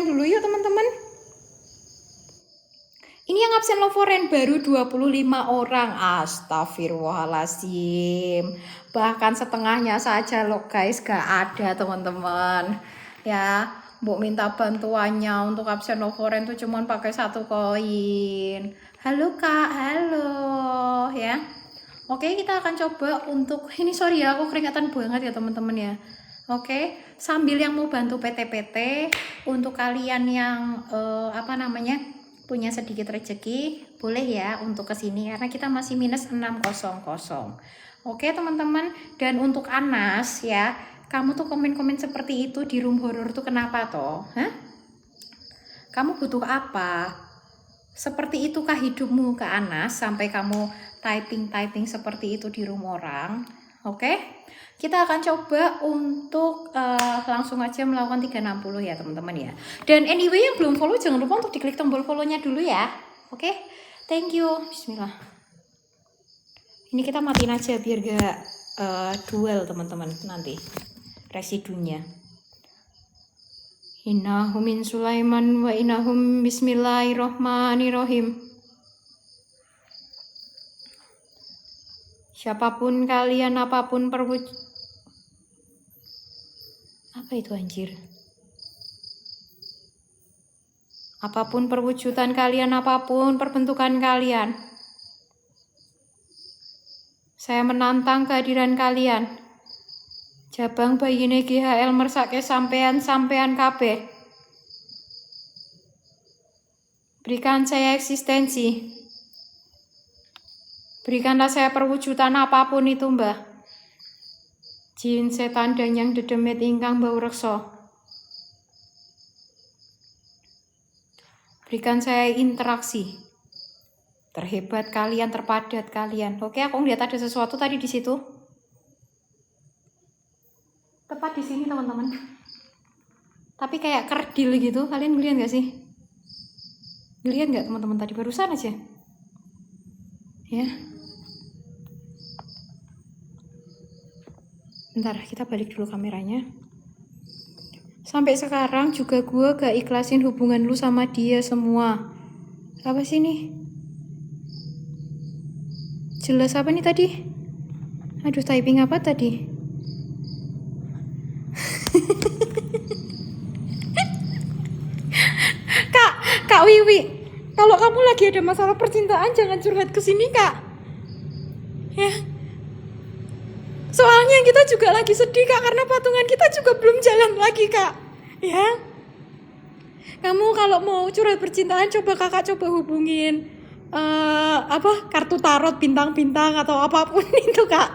dulu yuk teman-teman. Ini yang absen lovoren baru 25 orang. Astagfirullahaladzim. Bahkan setengahnya saja loh guys gak ada teman-teman. Ya, Mbok minta bantuannya untuk absen lovoren tuh cuman pakai 1 koin. Halo kak, halo ya. Oke, kita akan coba untuk ini, sorry ya aku keringatan banget ya teman-teman ya. Oke, sambil yang mau bantu PT-PT untuk kalian yang punya sedikit rezeki, boleh ya untuk kesini karena kita masih minus 600. Oke teman-teman, dan untuk Anas ya, kamu tuh komen-komen seperti itu di room horror tuh kenapa toh? Hah? Kamu butuh apa? Seperti itukah hidupmu ke Anas sampai kamu typing seperti itu di room orang? Oke, kita akan coba untuk langsung aja melakukan 360 ya teman-teman ya. Dan anyway yang belum follow jangan lupa untuk diklik tombol follow-nya dulu ya. Oke, thank you. Bismillah. Ini kita matiin aja biar gak duel teman-teman nanti residunya. Innahum min Sulaiman wa innahum bismillahirrahmanirrahim. Siapapun kalian, apapun apa itu anjir? Apapun perwujudan kalian, apapun perbentukan kalian, saya menantang kehadiran kalian. Jabang bayine GHL mersake sampean kabeh. Berikan saya eksistensi. Berikanlah saya perwujudan apapun itu, Mbah. Jin, setan, dan yang dedemit ingkang bau reksa. Berikan saya interaksi. Terhebat kalian, terpadat kalian. Oke, aku lihat ada sesuatu tadi di situ. Tepat di sini teman-teman. Tapi kayak kerdil gitu. Kalian ngeliat gak sih? Ngeliat gak teman-teman tadi barusan aja? Ya. Bentar, kita balik dulu kameranya. Sampai sekarang juga gue gak ikhlasin hubungan lu sama dia semua. Apa sih nih? Jelas apa nih tadi? Aduh, typing apa tadi? Kak Wiwi, kalau kamu lagi ada masalah percintaan jangan curhat ke sini, Kak. Ya. Soalnya kita juga lagi sedih, Kak, karena patungan kita juga belum jalan lagi, Kak. Ya. Kamu kalau mau curhat percintaan coba Kakak coba hubungin kartu tarot bintang-bintang atau apapun itu, Kak.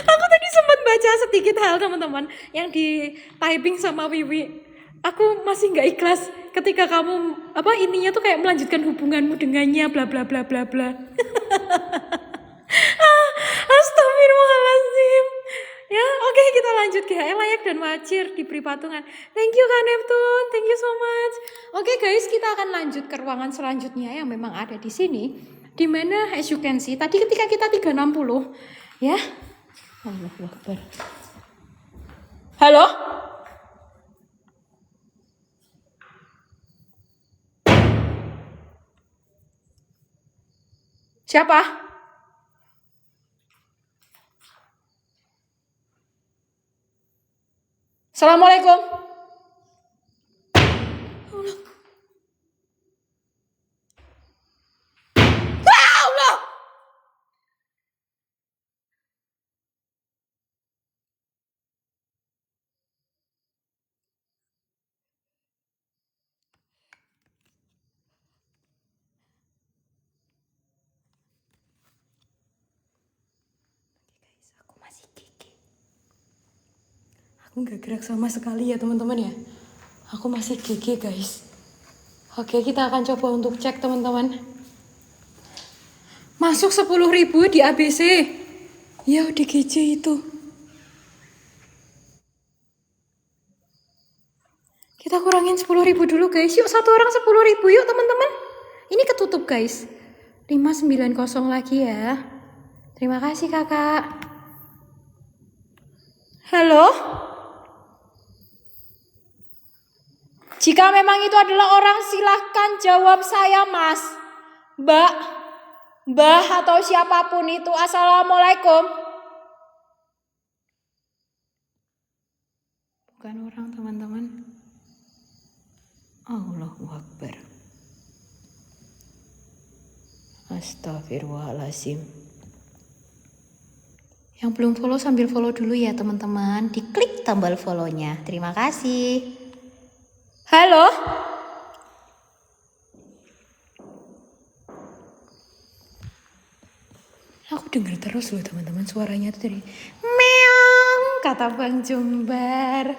Aku tadi sempat baca sedikit hal teman-teman yang di typing sama Wiwi. Aku masih nggak ikhlas ketika kamu ininya tuh kayak melanjutkan hubunganmu dengannya bla bla bla bla bla. Astagfirullahaladzim. Ya, oke, kita lanjut. GHL layak dan wajib diberi patungan. Thank you Kak Neptune, thank you so much. Oke guys, kita akan lanjut ke ruangan selanjutnya yang memang ada di sini. Dimana as you can see, tadi ketika kita 360, ya. Allahu Akbar. Halo? Siapa? Assalamualaikum. Allah. Aku masih gigi. Aku nggak gerak sama sekali ya teman-teman ya. Aku masih gigi guys. Oke, kita akan coba untuk cek teman-teman. Masuk 10.000 di ABC. Ya di GC itu. Kita kurangin 10.000 dulu guys. Yuk satu orang 10.000 yuk teman-teman. Ini ketutup guys. 590 lagi ya. Terima kasih kakak. Halo? Jika memang itu adalah orang silahkan jawab saya mas. Mbak atau siapapun itu. Assalamualaikum. Bukan orang teman-teman. Allahu Akbar. Astagfirullahaladzim. Yang belum follow sambil follow dulu ya teman-teman. Diklik tombol follow-nya. Terima kasih. Halo? Aku dengar terus loh teman-teman suaranya tuh dari meong kata Bang Jumbar.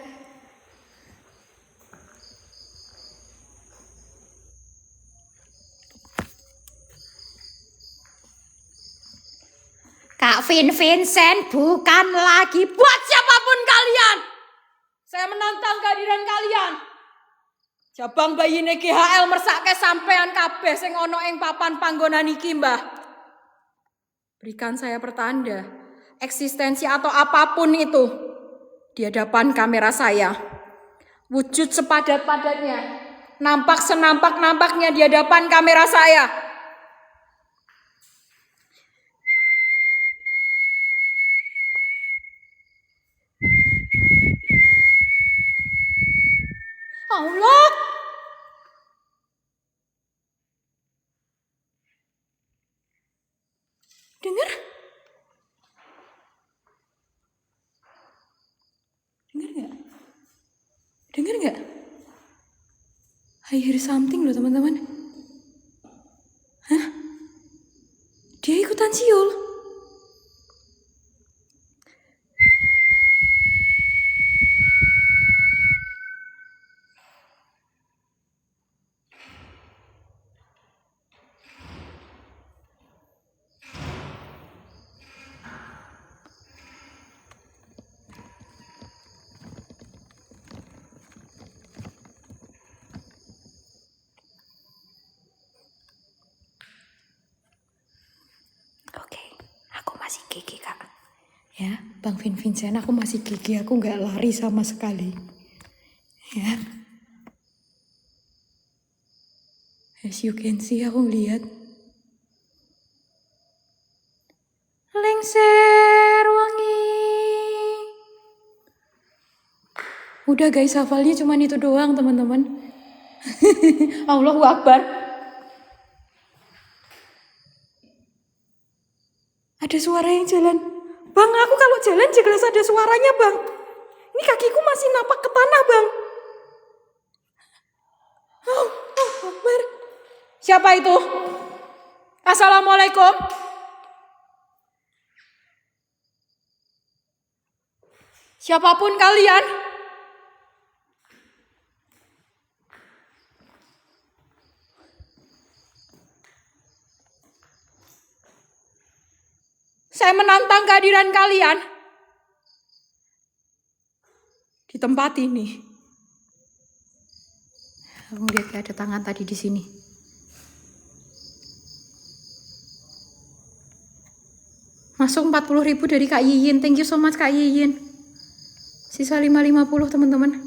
Kak Vincent bukan lagi buat siapapun kalian. Saya menantang kehadiran kalian. Jabang bayine GHL mersake sampean kabeh sing ana ing papan panggonan iki, Mbah. Berikan saya pertanda, eksistensi atau apapun itu di hadapan kamera saya. Wujud sepadat-padatnya, nampak senampak-nampaknya di hadapan kamera saya. Allah. Dengar? Dengar nggak? Dengar nggak? I hear something loh teman-teman. Hah? Dia ikutan siul. Gigi kak, ya Bang Vincent, aku masih gigi, aku nggak lari sama sekali, ya. As you can see, aku lihat Udah guys, hafalnya cuma itu doang teman-teman. Allahu Akbar. Ada suara yang jalan. Bang, aku kalau jalan jelas ada suaranya bang. Ini kakiku masih napak ke tanah bang. Oh, Akbar. Siapa itu? Assalamualaikum. Siapapun kalian. Saya menantang kehadiran kalian di tempat ini. Aku lihat ada tangan tadi di sini. Masuk 40.000 dari Kak Yiyin. Thank you so much Kak Yiyin. Sisa 550 teman-teman.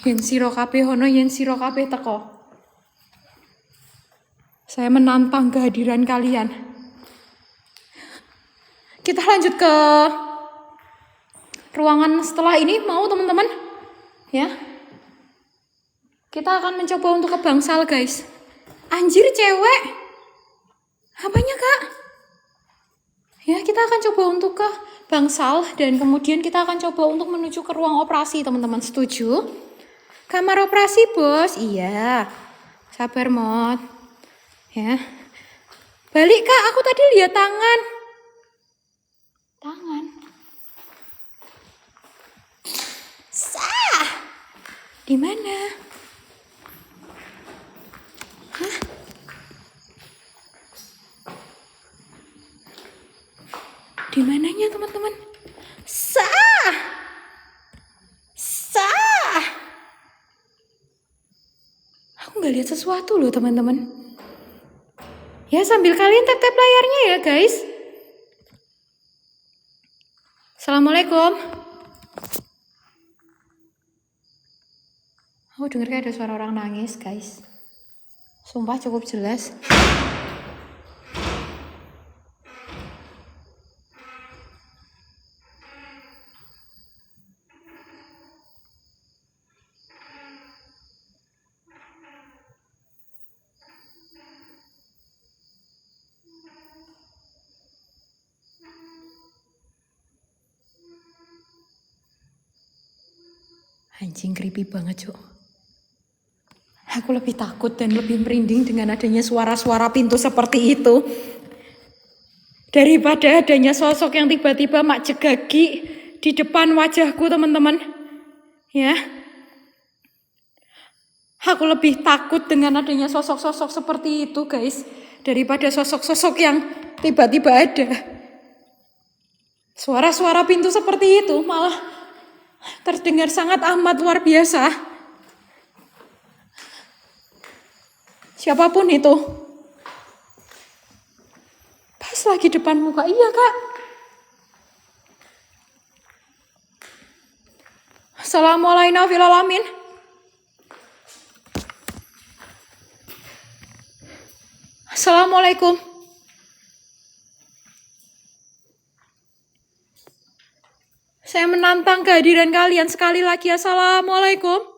Yen siro kabeh hono, yen siro kabeh teko. Saya menantang kehadiran kalian. Kita lanjut ke ruangan setelah ini, mau teman-teman? Ya. Kita akan mencoba untuk ke bangsal, guys. Anjir, cewek. Apanya, Kak? Ya, kita akan coba untuk ke bangsal dan kemudian kita akan coba untuk menuju ke ruang operasi, teman-teman. Setuju? Kamar operasi, Bos. Iya. Sabar, Mod. Ya. Balik, Kak. Aku tadi lihat tangan. Tangan. Sah. Di mana? Hah? Di mananya, teman-teman? Sah. Sah. Aku nggak lihat sesuatu loh, teman-teman. Ya, sambil kalian tap-tap layarnya ya, guys. Assalamualaikum. Aku dengar kayak ada suara orang nangis, guys. Sumpah cukup jelas. Anjing, creepy banget, Cuk. Aku lebih takut dan lebih merinding dengan adanya suara-suara pintu seperti itu daripada adanya sosok yang tiba-tiba mak jegagi di depan wajahku, teman-teman. Ya. Aku lebih takut dengan adanya sosok-sosok seperti itu, guys, daripada sosok-sosok yang tiba-tiba ada. Suara-suara pintu seperti itu malah terdengar sangat amat luar biasa. Siapapun itu. Pas lagi depan muka. Iya, Kak. Assalamualaikum. Assalamualaikum. Saya menantang kehadiran kalian sekali lagi. Assalamualaikum.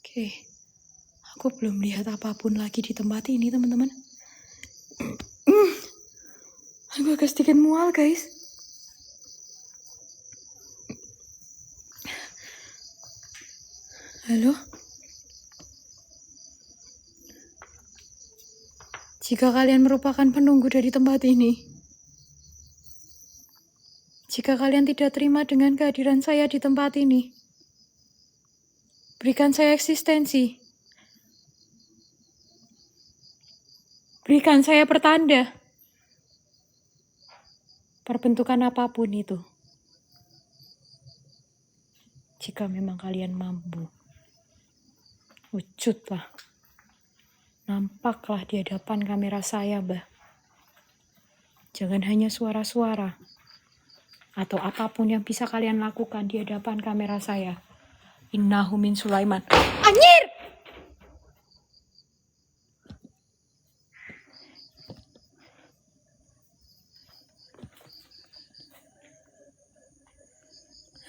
Oke. Aku belum lihat apapun lagi di tempat ini, teman-teman. Aku agak sedikit mual, guys. Halo? Jika kalian merupakan penunggu dari tempat ini, jika kalian tidak terima dengan kehadiran saya di tempat ini, berikan saya eksistensi. Berikan saya pertanda. Perbentukan apapun itu. Jika memang kalian mampu, wujudlah. Nampaklah di hadapan kamera saya, Mbah. Jangan hanya suara-suara atau apapun yang bisa kalian lakukan di hadapan kamera saya. Innahu min Sulaiman. Anjir!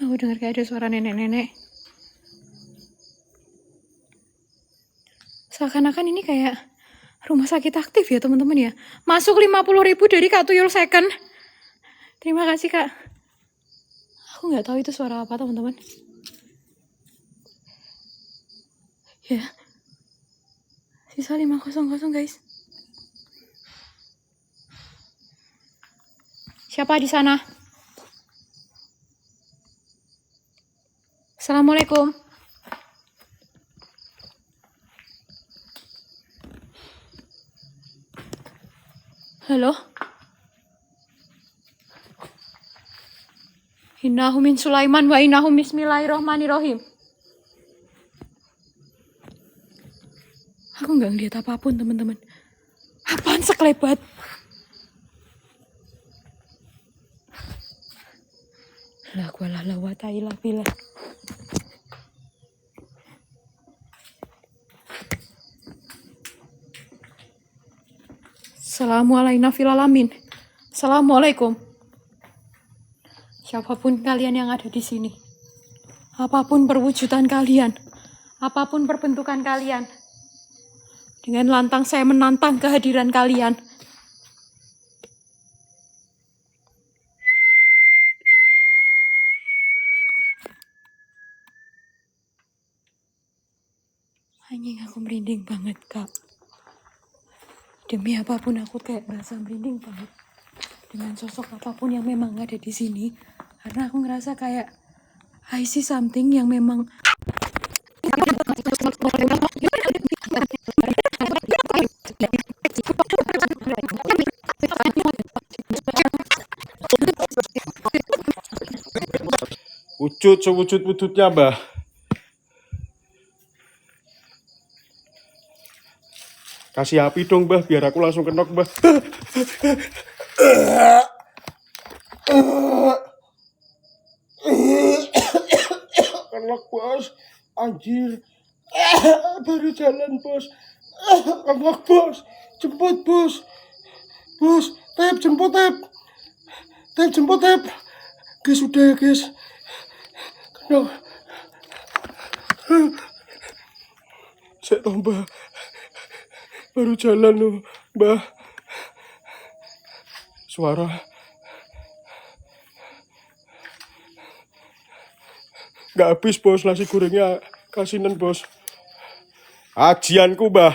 Aku dengar kayak ada suara nenek-nenek. Seakan-akan ini kayak rumah sakit aktif ya teman-teman ya. Masuk 50.000 dari Kak Tuyul Second. Terima kasih Kak. Aku nggak tahu itu suara apa teman-teman. Ya. Sisa 500 guys. Siapa di sana? Assalamualaikum. Halo? Innahu min Sulaiman wa innahu bismillahirrahmanirrahim. Aku nggak ngeliat apapun teman-teman. Apaan sekelebat? La quwwata la quwwata illa billah. Assalamualaikum fil alamin. Assalamualaikum. Siapapun kalian yang ada di sini, apapun perwujudan kalian, apapun perbentukan kalian, dengan lantang saya menantang kehadiran kalian. Anjing, aku merinding banget Kak. Demi apapun aku kayak merasa merinding banget dengan sosok apapun yang memang ada di sini, karena aku ngerasa kayak I see something yang memang wujud sewujud-wujudnya, Mbah. Kasih api dong, Mbah, biar aku langsung kenok, Mbah. Kenok, Bos. Anjir. Baru jalan, Bos. Kenok, Bos. Jemput, Bos. Bos, tep, jemput, tep. Tep, jemput, tep. Guys, udah ya, guys. Kenok. Saya tahu, Mbah. Baru jalan loh, Mbah. Suara. Gak habis, Bos, nasi gorengnya. Kasinan, Bos. Ajianku, Mbah.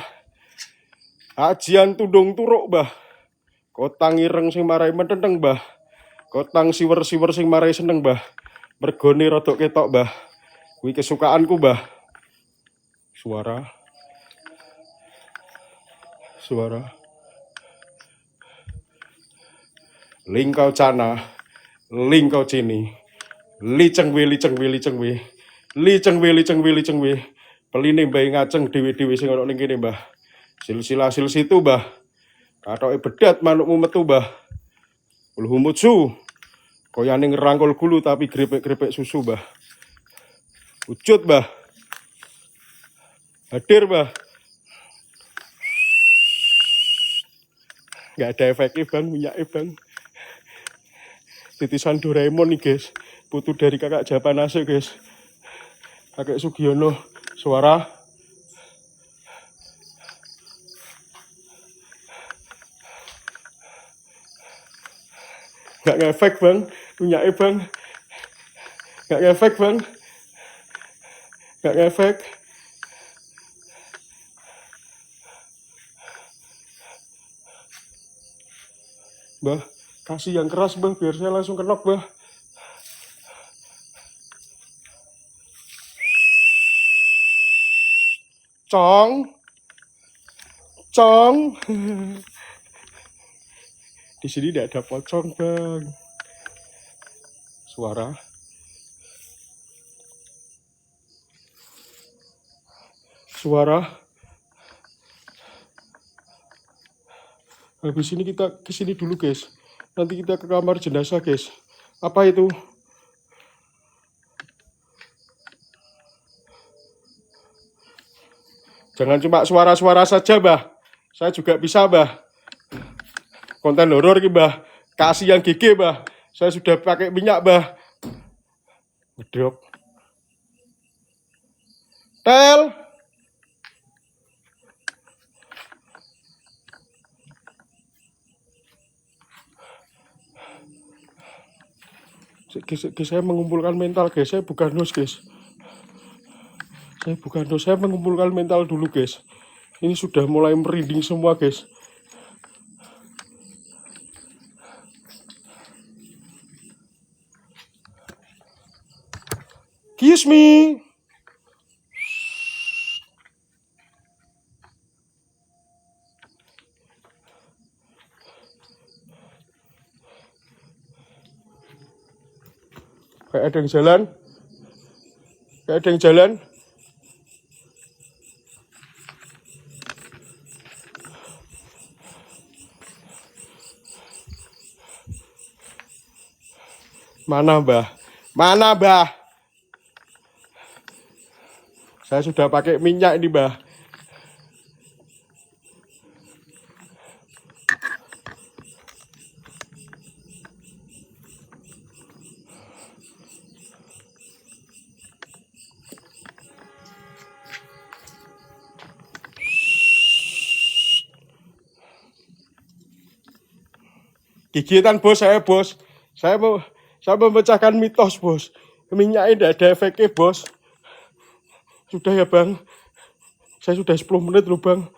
Ajian tudung turuk, Mbah. Kotang ireng sing marai mententeng, Mbah. Kotang siwer-siwer sing marai seneng, Mbah. Mergone rodok ketok, Mbah. Kuwi kesukaanku, Mbah. Suara. Lingkau cana, lingkau cini, licengwe. Peline mbah ngaceng dewe-dewe sing ana ning kene, Mbah. Silsilah situ, Mbah. Katoke bedat manukmu metu, Mbah. Ulhumutsu. Koyane ngerangkul gulu tapi grepek-grepek susu, Mbah. Wujud, Mbah. Hadir, Mbah. Nggak ada efeknya, Bang, minyaknya, Bang. Titisan Doraemon nih, guys. Putu dari kakak Japanase, guys. Kakek Sugiono. Suara. Nggak ngefek, Bang. Minyaknya, Bang. Nggak ngefek, Bang. Nggak ngefek. Mbah, kasih yang keras, Mbah, biar saya langsung kenok, Mbah. Cong. Di sini tidak ada pocong, Bang. Suara. Habis ini kita ke sini dulu, guys. Nanti kita ke kamar jenazah, guys. Apa itu? Jangan cuma suara-suara saja, Mbah. Saya juga bisa, Mbah. Konten horor, Mbah. Kasih yang gigi, Mbah. Saya sudah pakai minyak, Mbah. Ngedrop. Tel. Guys, saya mengumpulkan mental guys, saya bukan host guys. Saya mengumpulkan mental dulu guys. Ini sudah mulai merinding semua guys. Kiss me. Kayak ada yang jalan. Kayak ada yang jalan. Mana Mbah? Mana Mbah? Saya sudah pakai minyak ini Mbah. Gigitan bos, saya bos. Saya memecahkan mitos bos. Minyaknya tidak ada efeknya bos. Sudah ya bang. Saya sudah 10 menit loh bang.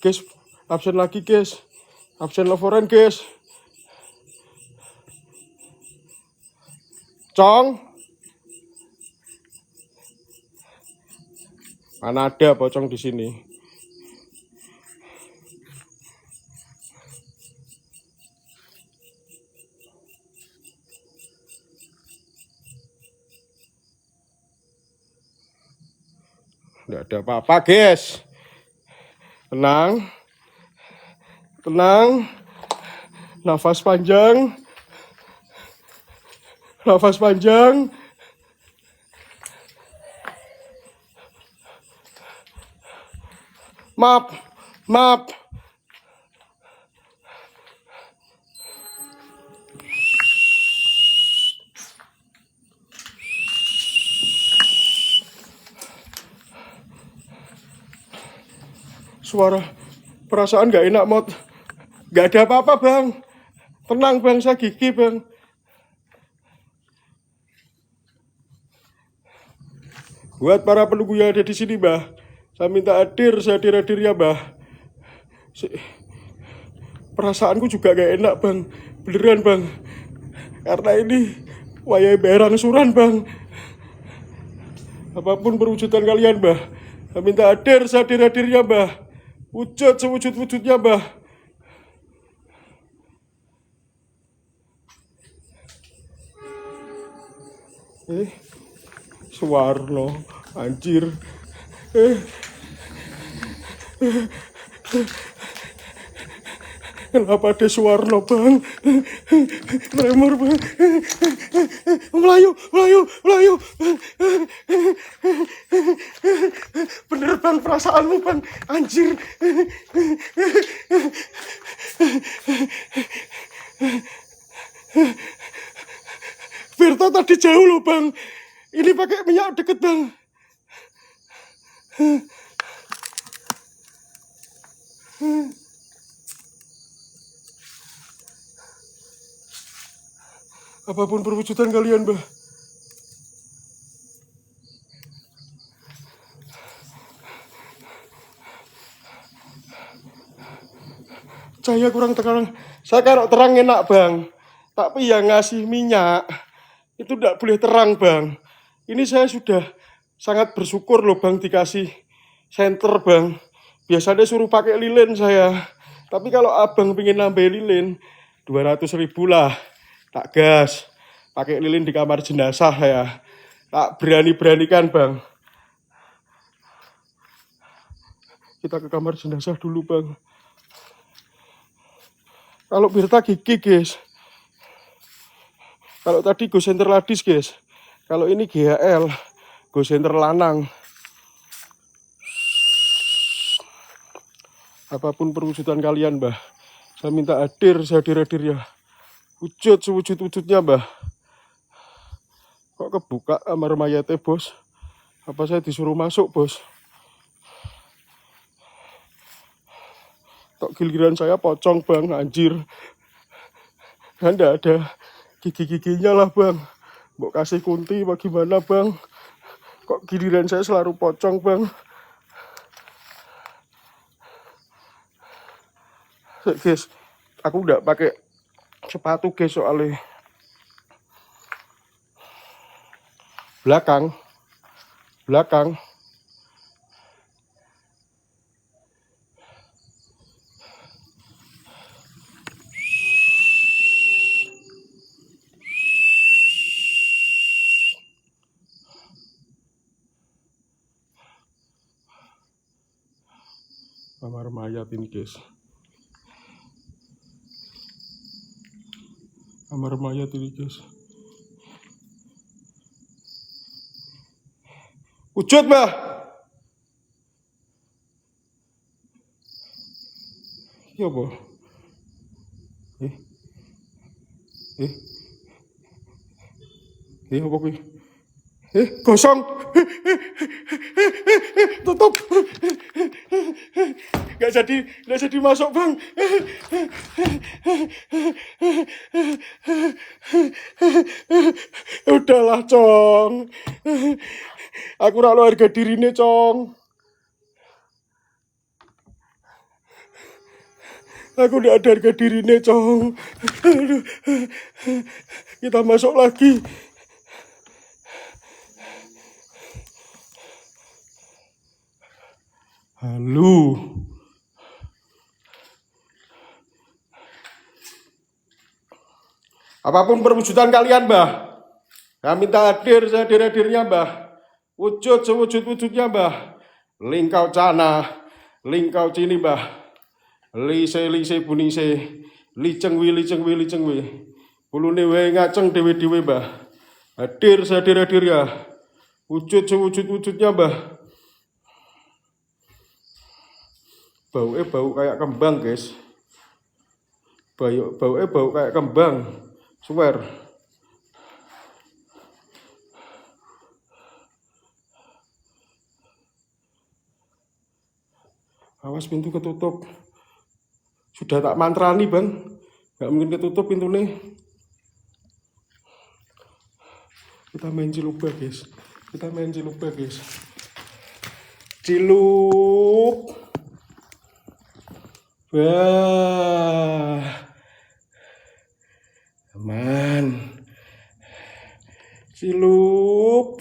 Guys, absen lagi guys. Absen laporan guys. Cong. Mana ada pocong di sini. Tidak ada apa-apa guys. Tenang. Tenang. Nafas panjang. Nafas panjang. Maaf. Maaf. Suara perasaan gak enak mot. Gak ada apa-apa bang. Tenang bang, saya gigi bang. Buat para penunggu yang ada di sini bah, saya minta hadir ya bah. Perasaanku juga gak enak bang. Beneran bang. Karena ini wayai berang suran bang. Apapun perwujudan kalian bah, saya minta hadir ya bah. Wujud sewujud-wujudnya bah. Suwarno, anjir. Kenapa ada Suwarno bang? Tremor bang. Melayu. Bener bang perasaanmu bang, anjir. Berta tadi jauh loh bang. Ini pakai minyak deket bang. Apapun perwujudan kalian bah. Cahaya kurang terang. Saya kalau terang enak bang. Tapi yang ngasih minyak itu tidak boleh terang bang. Ini saya sudah sangat bersyukur loh bang dikasih senter bang. Biasanya suruh pakai lilin saya. Tapi kalau abang pengen nambah lilin 200.000 lah. Tak gas. Pakai lilin di kamar jenazah ya. Tak berani-beranikan bang. Kita ke kamar jenazah dulu bang. Kalau Birta gigi guys. Kalau tadi go center ladis guys. Kalau ini GHL, go center lanang. Apapun perwujudan kalian, Mbah. Saya minta hadir ya. Wujud sewujud-wujudnya, Mbah. Kok kebuka kamar mayatnya, bos? Apa saya disuruh masuk, bos? Kok giliran saya pocong, bang, anjir. Nggak ada gigi-giginya lah, bang. Mau kasih kunti bagaimana, bang? Kok giliran saya selalu pocong, bang? Guys, aku udah pakai sepatu, guys, soalnya belakang kamar mayat ini, guys. Kamar mayat ini, guys. Wujud, Mbah. Ya, boh. Apa kuwi? Kosong. Tutup. Nggak jadi masuk, bang. Udahlah, Cong. Aku ralo harga dirine, Cong. Aku udah ada harga dirine, Cong. Kita masuk lagi. Halo. Apapun perwujudan kalian, Mbah. Saya minta sehadir-hadirnya, Mbah. Wujud sewujud-wujudnya, Mbah. Lingkau cana, lingkau cini, Mbah. Lise bunise, licengwi. Pulune wae ngaceng dewe-dewe, Mbah. Hadir sehadir-hadirnya. Wujud sewujud-wujudnya, Mbah. Bau kayak kembang, guys. Bau kayak kembang. Swear. Awas, pintu ketutup. Sudah tak mantrani, bang. Gak mungkin ketutup pintunya. Kita main ciluba, guys. Cilup. Wah. Aman. Cilup.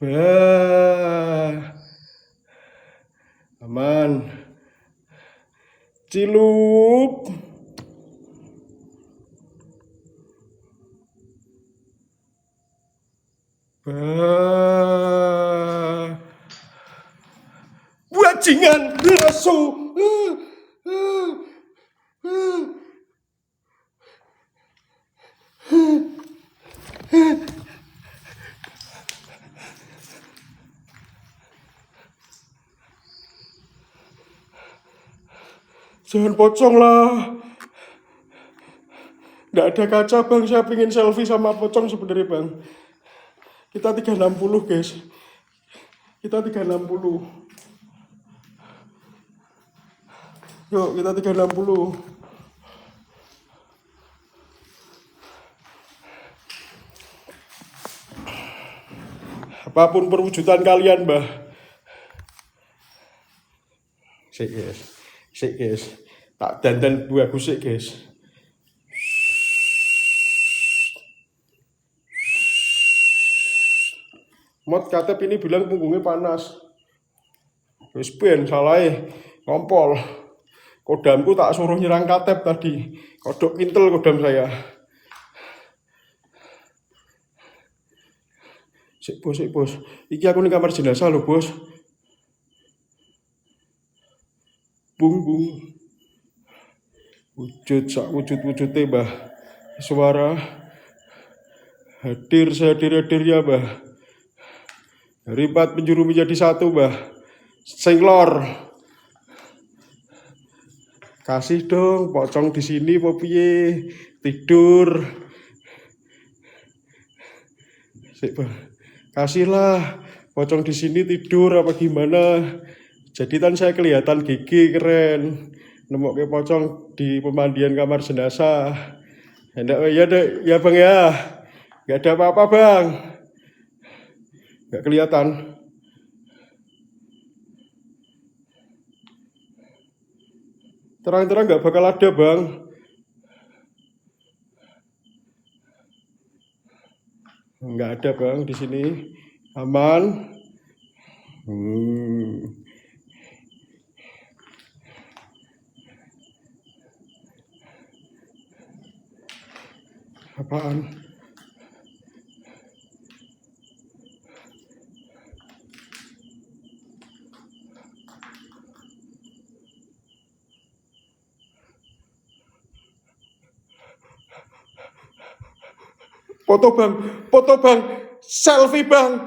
Wah. Aman. Cilup. Bajingan lasso. Jangan pocong lah. Nggak ada kaca, bang. Saya pengen selfie sama pocong sebenarnya, bang. Kita 360, guys. Kita 360. Yuk, kita 360. Apapun perwujudan kalian, Mbah. Sik, guys. Tak dandan bagus sik, guys. Mod katep ini bilang punggungnya panas. Wis ben salahe ngompol. Kodamku tak suruh nyerang katep tadi. Kodok kintel kodam saya. Sik bos. Iki aku ning kamar jenazah lho, bos. Bung. Wujud sak wujud-wujude, Mbah. Suara hadir sehadir-hadirnya, Mbah. Dari 4 penjuru menjadi 1, Mbah. Sing lor. Kasih dong, pocong di sini apa piye? Tidur. Sik, Bang. Kasihlah pocong di sini tidur apa gimana? Jadi kan saya kelihatan gigi keren. Nemokke pocong di pemandian kamar jenazah. Enggak ya, Dek. Ya, Bang ya. Enggak ada apa-apa, Bang. Enggak kelihatan. Terang-terang nggak bakal ada, Bang. Nggak ada, Bang, di sini. Aman. Apaan? Foto, Bang. Foto, Bang. Selfie, Bang.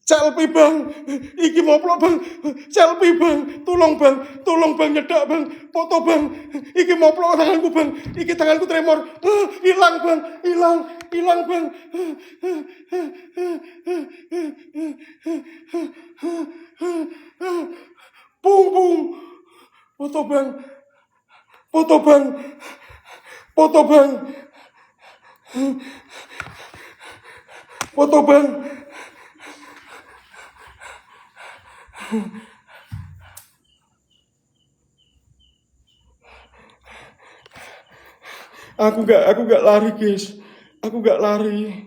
Selfie, Bang. Iki moplok, Bang. Selfie, Bang. Tolong, Bang. Tolong, Bang, nyedak, Bang. Foto, Bang. Iki moplok tanganku, Bang. Iki tanganku tremor. Hilang, Bang. Hilang. Hilang, Bang. Bung, bung. Foto, Bang. Foto, Bang. Foto, Bang. Foto, Bang. Aku gak lari, guys. Aku gak lari.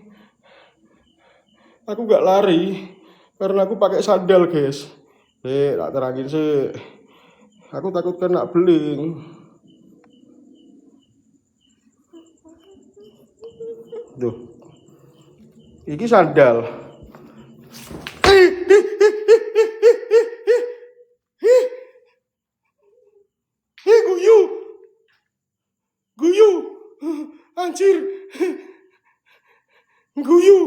Aku gak lari karena aku pakai sandal, guys. Tak terangin sih. Aku takut kena beling. Tuh. Iki sandal. Guyu. Guyu. Anjir. Guyu.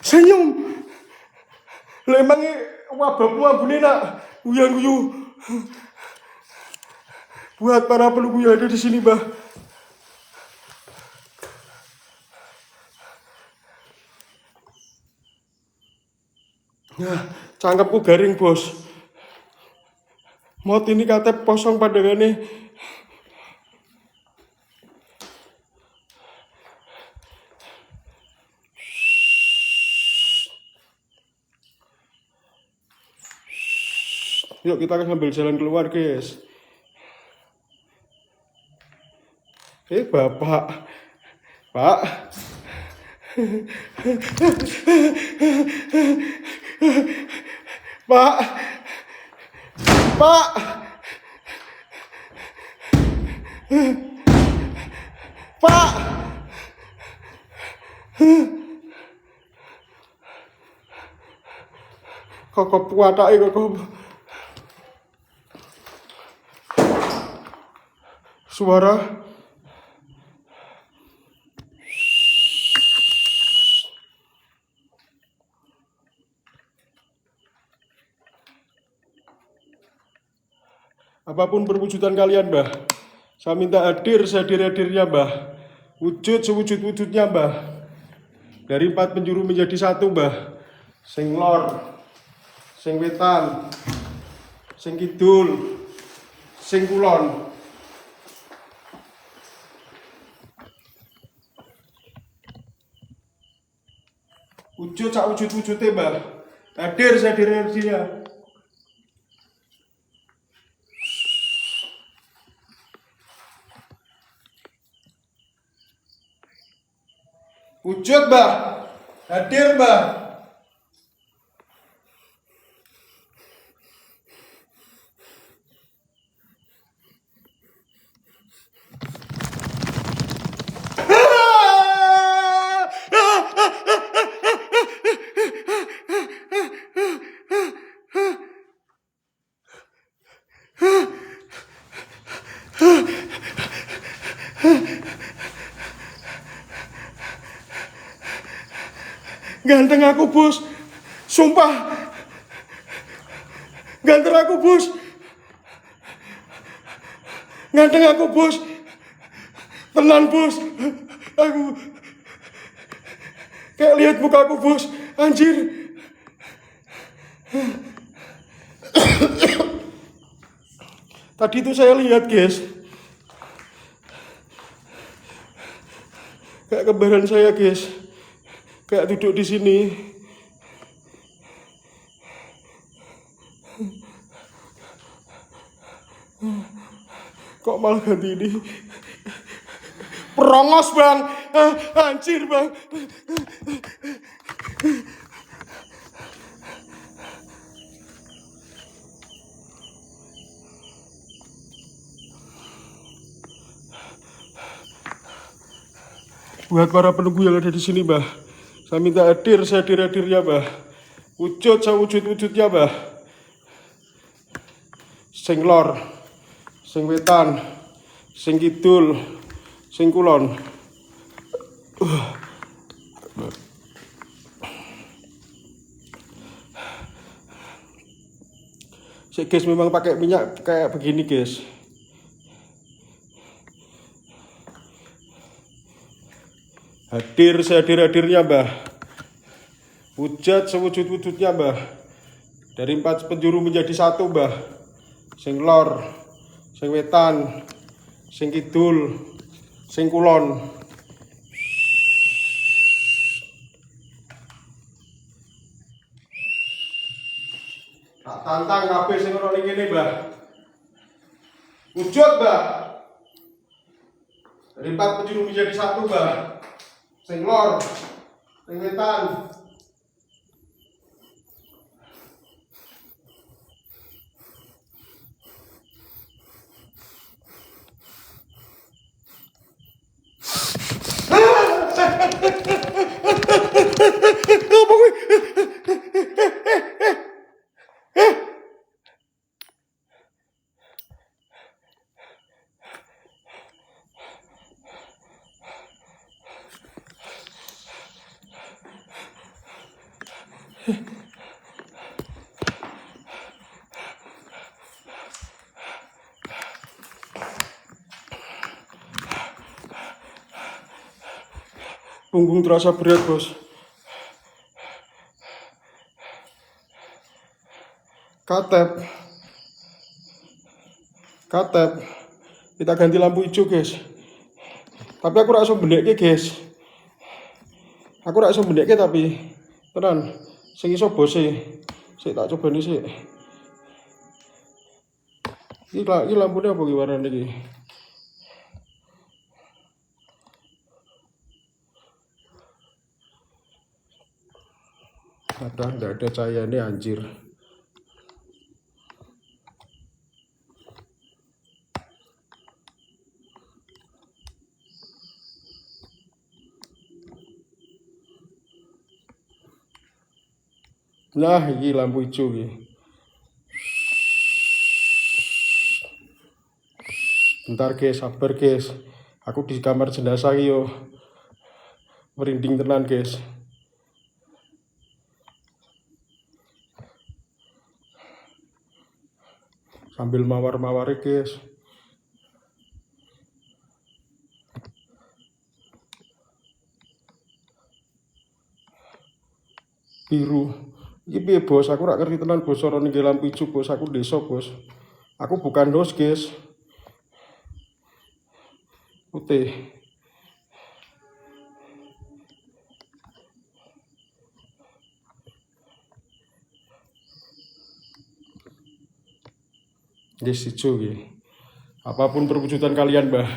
Senyum. Lah emangnya wabahmu ambune nak guyu-guyu. Buat para pelukku yang ada di sini, Bah. Nah, cangkepku garing, Bos. Mot ini kata posong pandangannya. Yuk kita akan sambil jalan keluar, guys. Bapak. Pak. Pak. Pak. Pak. Kok puatake kok suara. Apapun perwujudan kalian, Mbah. Saya minta hadir sehadir-hadirnya, Mbah. Wujud sewujud-wujudnya, Mbah. Dari 4 penjuru menjadi 1, Mbah. Sing lor, sing wetan, sing kidul, sing kulon. Wujud sak wujud-wujudnya, Mbah. Hadir sehadir-hadirnya. Wujud, Mbah. Hadir, Mbah. Ganteng aku, Bos. Sumpah. Ganter aku, Bos. Ganteng aku, Bos. Tenan, Bos. Aku kayak lihat mukaku, Bos. Anjir. Tadi itu saya lihat, guys. Kayak kembaran saya, guys. Kayak duduk di sini. Kok malah ganti ini? Perongos, Bang. Anjir, Bang. Buat para penunggu yang ada di sini, Mbah, saya minta hadir sehadir-hadirnya, Mbah. Wujud sewujud-wujudnya, Mbah. Sing lor, sing wetan, sing kidul, sing kulon. Si guys memang pakai minyak kayak begini, guys. Hadir sehadir-hadirnya, Mbah. Wujud sewujud-wujudnya, Mbah. Dari 4 penjuru menjadi 1, Mbah. Sing lor, sing wetan, sing kidul, sing kulon. Tak tantang kabeh sing ora ning kene, Mbah. Wujud, Mbah. Dari 4 penjuru menjadi 1, Mbah. Sing lor, sing wetan. Apa kuwi? Punggung terasa berat, Bos. Katep. Kita ganti lampu hijau, guys. Tapi aku rasa bendekke, guys. Aku rasa bendekke tapi tenan. Sing iso bose. Sik tak cobani sik. Iki lampune apa iki warnane iki? Enggak ada cahayanya, anjir. Nah, ini lampu hijau ini. Bentar, guys, sabar, guys. Aku di kamar jenazah yo. Merinding tenan, guys. Sambil mawar-mawar, guys. Biru. Iki piye, Bos? Aku rak ngerti tenan, Bos. Ora ninggal lampu ijo, Bos. Aku desa, Bos. Aku bukan dos, guys. Putih. Guys, ijo iki. Apapun perwujudan kalian, Mbah.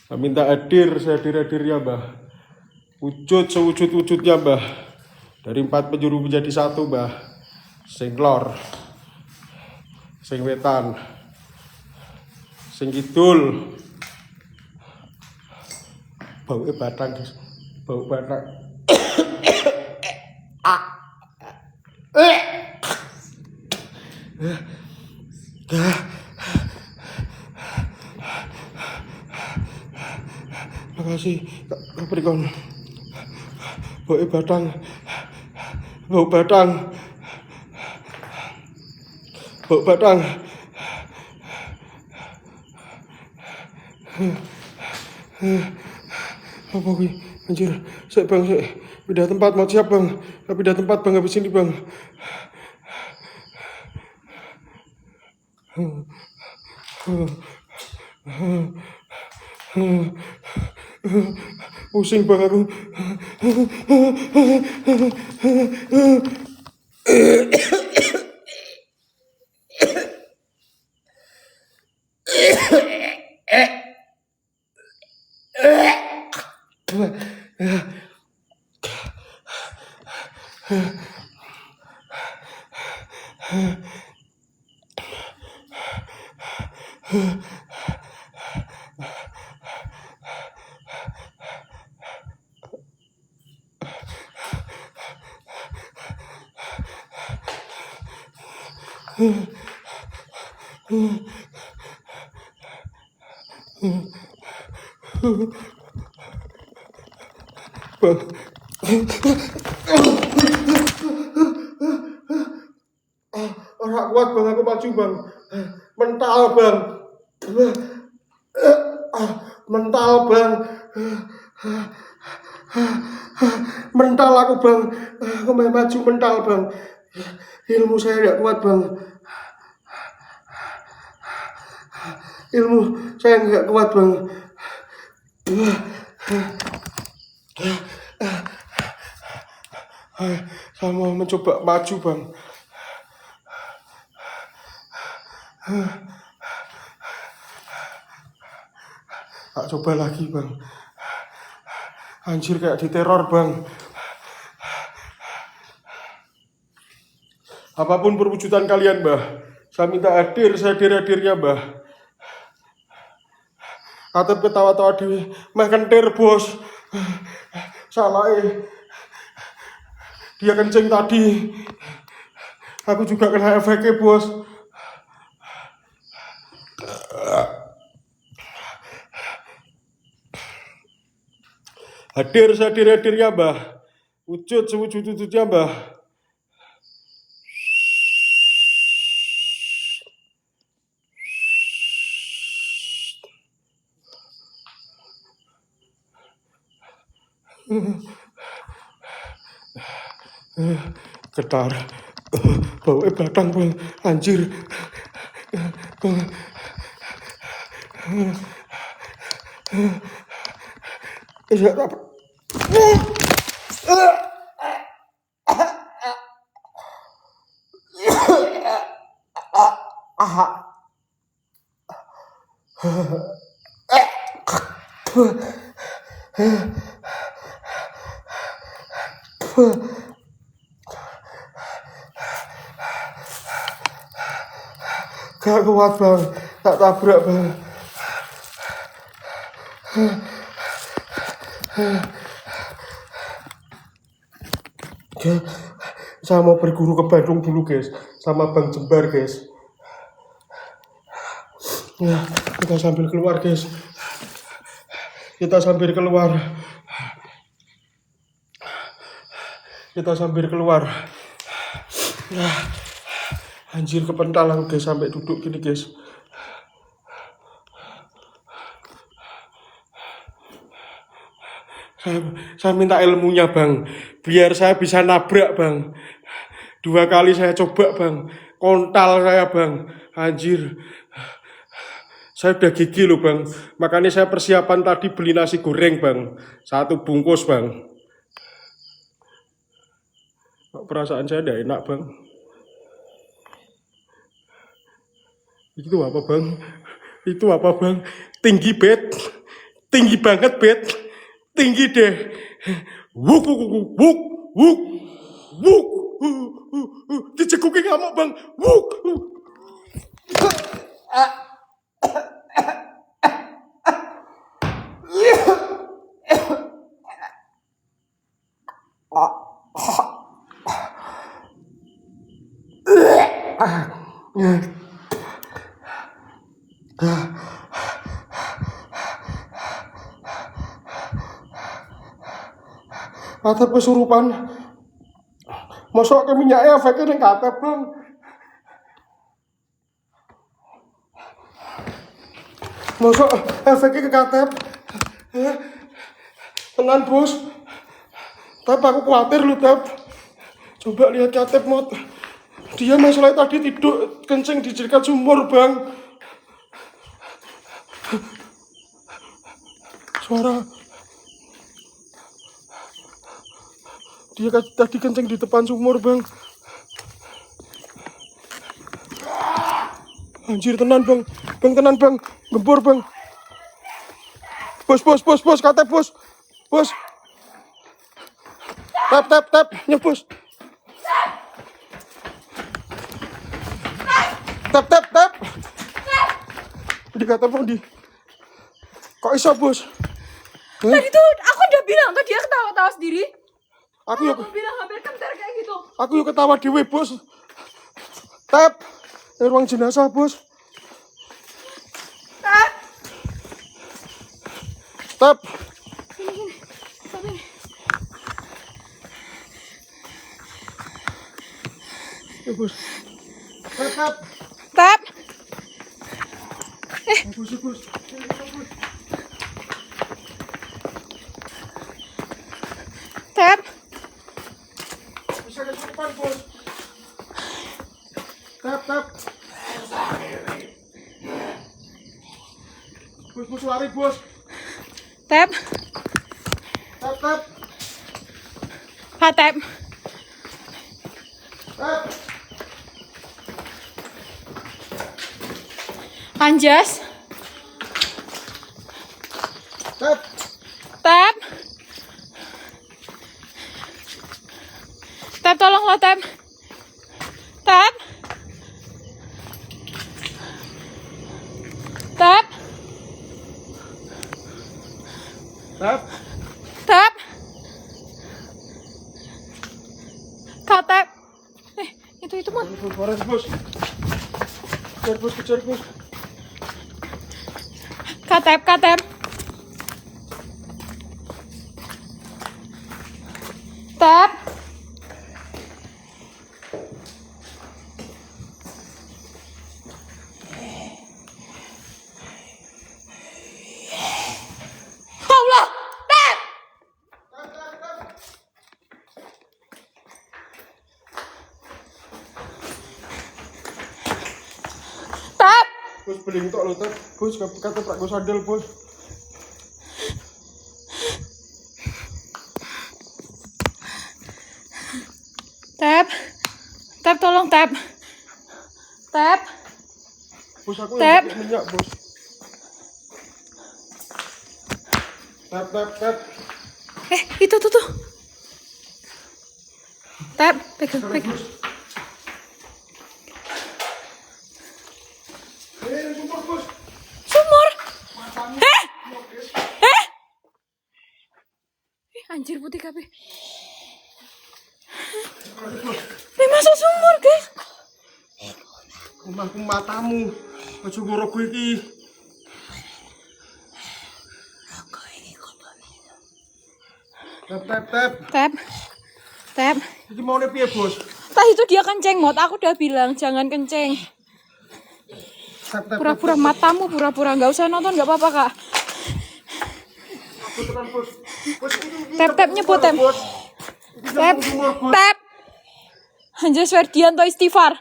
Saya minta hadir sehadir-hadirnya, Mbah. Wujud sewujud-wujudnya, Mbah. Dari 4 penjuru menjadi 1, Mbah. Sing lor, sing wetan, sing kidul. Bau batang, guys. Bau batang. Makasih, Kak Prikon. Bau batang. Bau batang. Bau batang. Apa gue? Anjir, sik bang, sik. Pindah tempat, mau siap bang. Pindah tempat bang, habis ini bang. Pusing bang aku. Bang, ora kuat bang, aku maju bang. Mental bang. Mental bang. Mental aku bang. Aku mau maju mental bang. Ilmu saya tidak kuat bang. Ilmu saya nggak kuat bang. Saya mau mencoba maju bang. Tak coba lagi bang. Anjir kayak diteror bang. Apapun perwujudan kalian mbah, saya minta hadir, saya hadir-hadirnya mbah. Atep ketawa-tawa di meh kentir bos. Salah dia kencing tadi. Aku juga kena efeknya bos. Hadir saya hadir-hadirnya mbah. Wujud sewujud-wujudnya mbah. Getar. Bau batang bang. Anjir. Gak kuat bang, tak tabrak bang. Saya mau berguru ke Bandung dulu guys, sama Bang Jembar guys. Ya, kita sambil keluar guys. Kita sambil keluar. Ya, anjir kepentalan guys sampai duduk gini guys. Saya minta ilmunya bang, biar saya bisa nabrak bang. 2 kali saya coba bang, kontal saya bang, anjir. Saya udah gigi loh bang, makanya saya persiapan tadi beli nasi goreng bang, 1 bungkus bang. Perasaan saya udah enak bang. Itu apa bang? Itu apa bang? Tinggi bet, tinggi banget bet, tinggi deh. Wuk wuk wuk wuk wuk wuk. Diceguki ngamuk bang. Wuk. Atep kesurupan. Masuk ke minyaknya efeknya ning katep bang. Masuk efeknya ke KTP. Tenan bos. Tapi aku khawatir lu Tap. Coba lihat KTP mod. Dia masalahnya tadi tidur kencing di dekat sumur bang. Suara. Dia tadi kencing di depan sumur bang. Anjir tenan bang. Bang tenan bang. Gempur bang. Bos, KTP bos. Bos. Tap. Nyebus. Tap. Di KTP di. Kok iso bos? Tadi tuh aku udah bilang tuh dia ketawa-tawa sendiri. Aku bilang hampir kentar kayak gitu. Aku yuk ketawa dewe bos. Tap. Di ruang jenazah bos. Tap. Ya bos. Tap. Tap. Bos. Tap. Bisa ke depan bos. Tap. Bos lari bos. Tap. Tap. Tap. Tap. Anjas. Tap. Tap. Tap tolong lo Tap. Tap. Tap. Tap. Tap. Tap. Itu mah. Bos. Kejar bos. Tap. Tap. Allah, Tap. Tap. Bos beling tok lho Tap. Bos kata prak go sandal bos. Tap tolong Tap. Bos aku Tap. yang minyak bos. Tap. Itu tuh. Tap, pegang. Sumur bos. Sumur. Anjir putih kabeh. Masuk sumur, guys. Omahku matamu. Aja ngoro gue iki. Tap. Iki maune piye, Bos? Tadi itu dia kenceng, Mot. Aku udah bilang jangan kenceng. Tap. Pura-pura matamu, pura-pura nggak usah nonton, nggak apa-apa, Kak. Puteran, Bos. Bos iki. Tap nyebut, Tap. Tap. Anjas Ferdianto istighfar.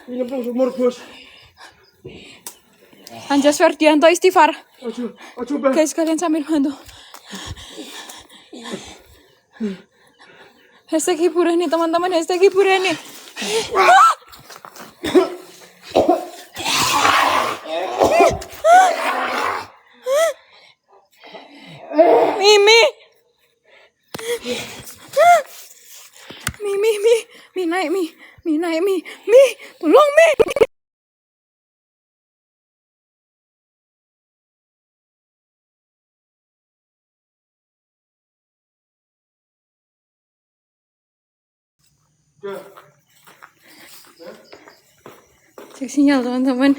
Ini nyemplung sumur, Bos. Anjas Ferdianto istighfar. Ojo, Bang. Guys, kalian sambil bantu. Hashtag hiburan nih, teman-teman. Hashtag hiburan nih. Mimi. Mi naik, Mi, tolong, Mi. Cek sinyal, teman-teman.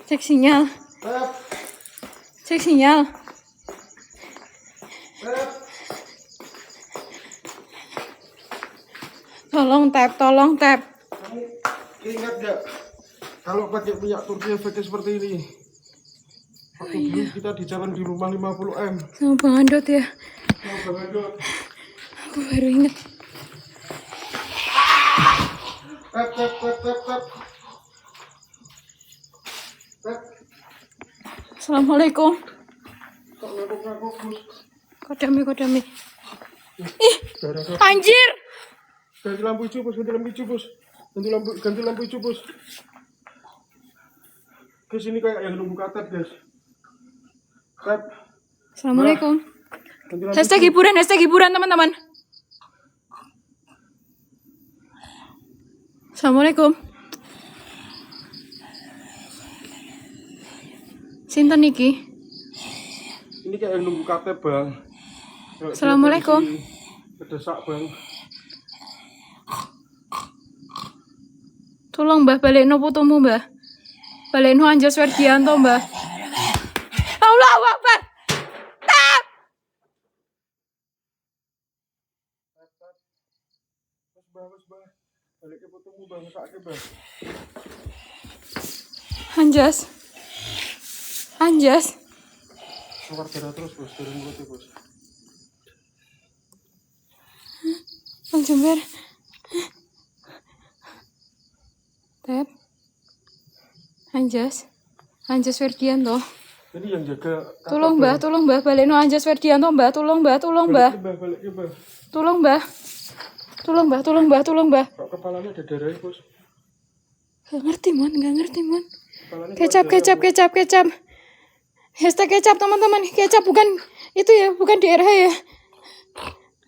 Cek sinyal. Tolong tap. Kamu ingat gak kalau pakai minyak Turki efeknya seperti ini? Waktu dulu kita di jalan di rumah 50M. Sama Bang Andot ya. Nah, Bang Andot. Aku baru inget. Tap, tap, tap, tap, tap. Tap. Assalamualaikum. Kok ngakuk-ngakuk, Bos? Kodami. Ih, anjir. Ganti lampu hijau, Bos. Ganti lampu hijau, Bos. Ganti lampu hijau, Bos. Ke sini kayak yang nunggu katep, guys. Tap. Assalamualaikum. Ganti lampu Hashtag hiburan teman-teman. Assalamualaikum. Sinten niki? Ini kayak yang nunggu katep, Bang. Assalamualaikum. Kedesak, Bang. Tolong Mbah balekno putumu, Mbah. Balekno Anjas Werdianto, Mbah. Allahu Akbar. Tap. Wes, Bang. Balik ke putumu, Bang. Sakake, Bang. Anjas. Keluar darah terus, Bos. Dari mulutnya, Bos. Bang Jember. Tep. Anjas Werdianto. Jadi yang jaga katep, Tolong Bang. Mbah, balekno Anjas Werdianto, Mbah. Tolong Mbah. Balik ke, Bang. Tolong Mbah. Kok kepalanya ada darahnya, Bos? Gak ngerti, Mon. Kepalanya Kecap. Hashtag kecap, teman-teman. Kecap bukan itu ya, bukan di RH ya.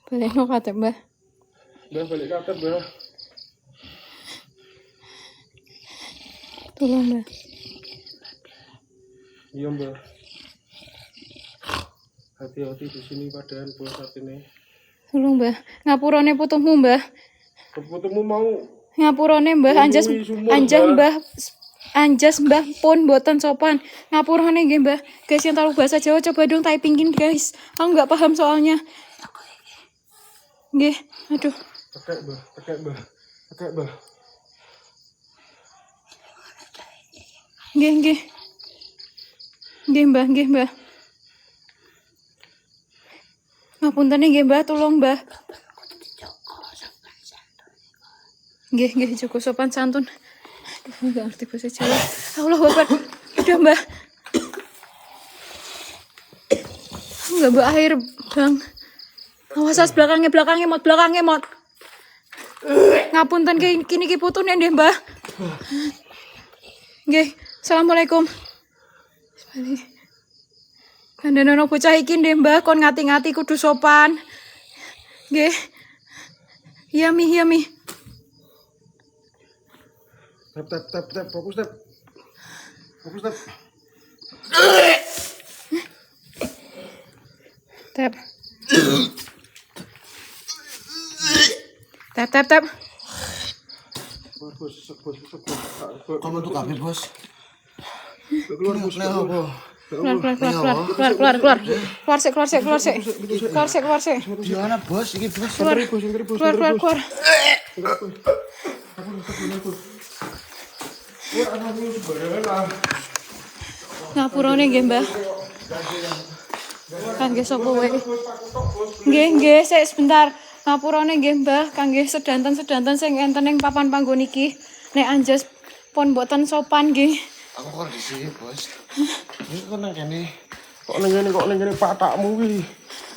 Balekno katep, Mbah. Mbah, balik katep, Mbah. Tolong, Mbah. Iya, Mbah. Hati-hati di sini padahal, Bos, saat ini. Tolong, Mbah. Ngapurane putuhmu, Mbah. Keputumu mau Ngapurane, Mbah. Anjas, Mbah pun boten sopan. Ngapurane nggih, Mbah. Guys yang tahu bahasa Jawa coba dong typingin, guys. Aku nggak paham soalnya. Nggih, aduh. Tekek, Mbah. Nggih, Mbah. Ngapunten nggih, Mbah, tolong, Mbah. Nggih, cukup sopan santun. Aduh, enggak ngerti bahasa Jawa. Allahu Akbar. Udah, Mbah. Enggak bawa air, Bang. Awas belakangnya, Mot. Ngapunten kini ki putune ndeh, Mbah. Nggih, Assalamualaikum. Kandhane bocah iki ndeh, Mbah, kon ngati-ngati kudu sopan. Nggih. Iya mi. Tap. Fokus, Tap. Tap. Bos. Kamu tuh kabeh, Bos. Keluar, Bos. Keluar sik. Gimana, Bos? Iki, Bos. Keluar. Ngapurane nggih, Mbah. Kangge sapa wae. Nggih, sik sebentar. Ngapurane nggih, Mbah, kangge sedanten sing enten ing papan panggon iki. Nek Anjas pun boten sopan nggih. Aku kok di sini, Bos. Ini kok nang kene. Kok neng kene patakmu ki.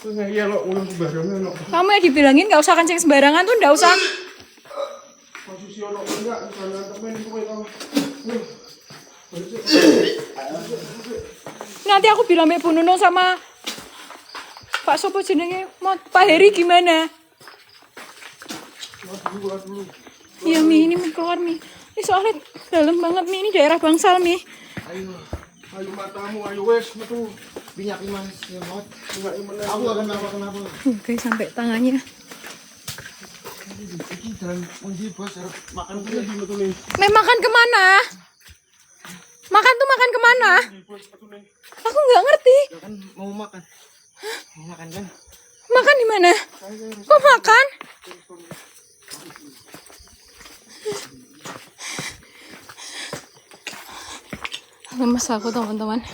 Wis ngeyel kok ngono sembarangan kok. Kamu ya dibilangin nggak usah kencing sembarangan tuh, nggak usah. Posisi ono enggak misalnya temen kowe tau. Nanti aku bilang Mbak Bu Nunung sama Pak Sopo jenenge, Pak Heri gimana? Keluar dulu. Iya Mi, ini Mi keluar Mi. Ini soalnya dalam banget Mi, ini daerah Bangsal Mi. Ayo matamu, ayo wes metu. Minyak iman ya, Mot. Enggak iman. Aku gak kenapa. Oke, sampai tangannya. Iki dan undi, Bos, harus makan dulu. Di metu nih. Makan kemana? Makan kemana? Bos metu nih. Aku nggak ngerti. Ya kan mau makan. Mau makan kan? Makan di mana? Kok makan? Lemes aku teman-teman.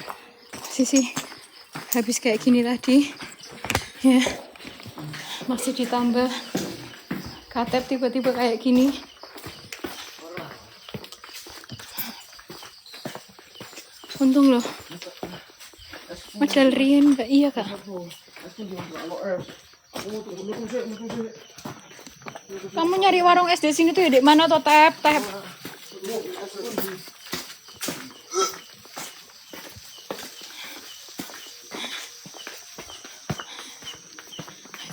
posisi habis kayak gini tadi ya, masih ditambah katep tiba-tiba kayak gini. Untung loh medal Rian Mbak, iya kak. Kamu nyari warung es di sini tuh ya di mana tuh tep?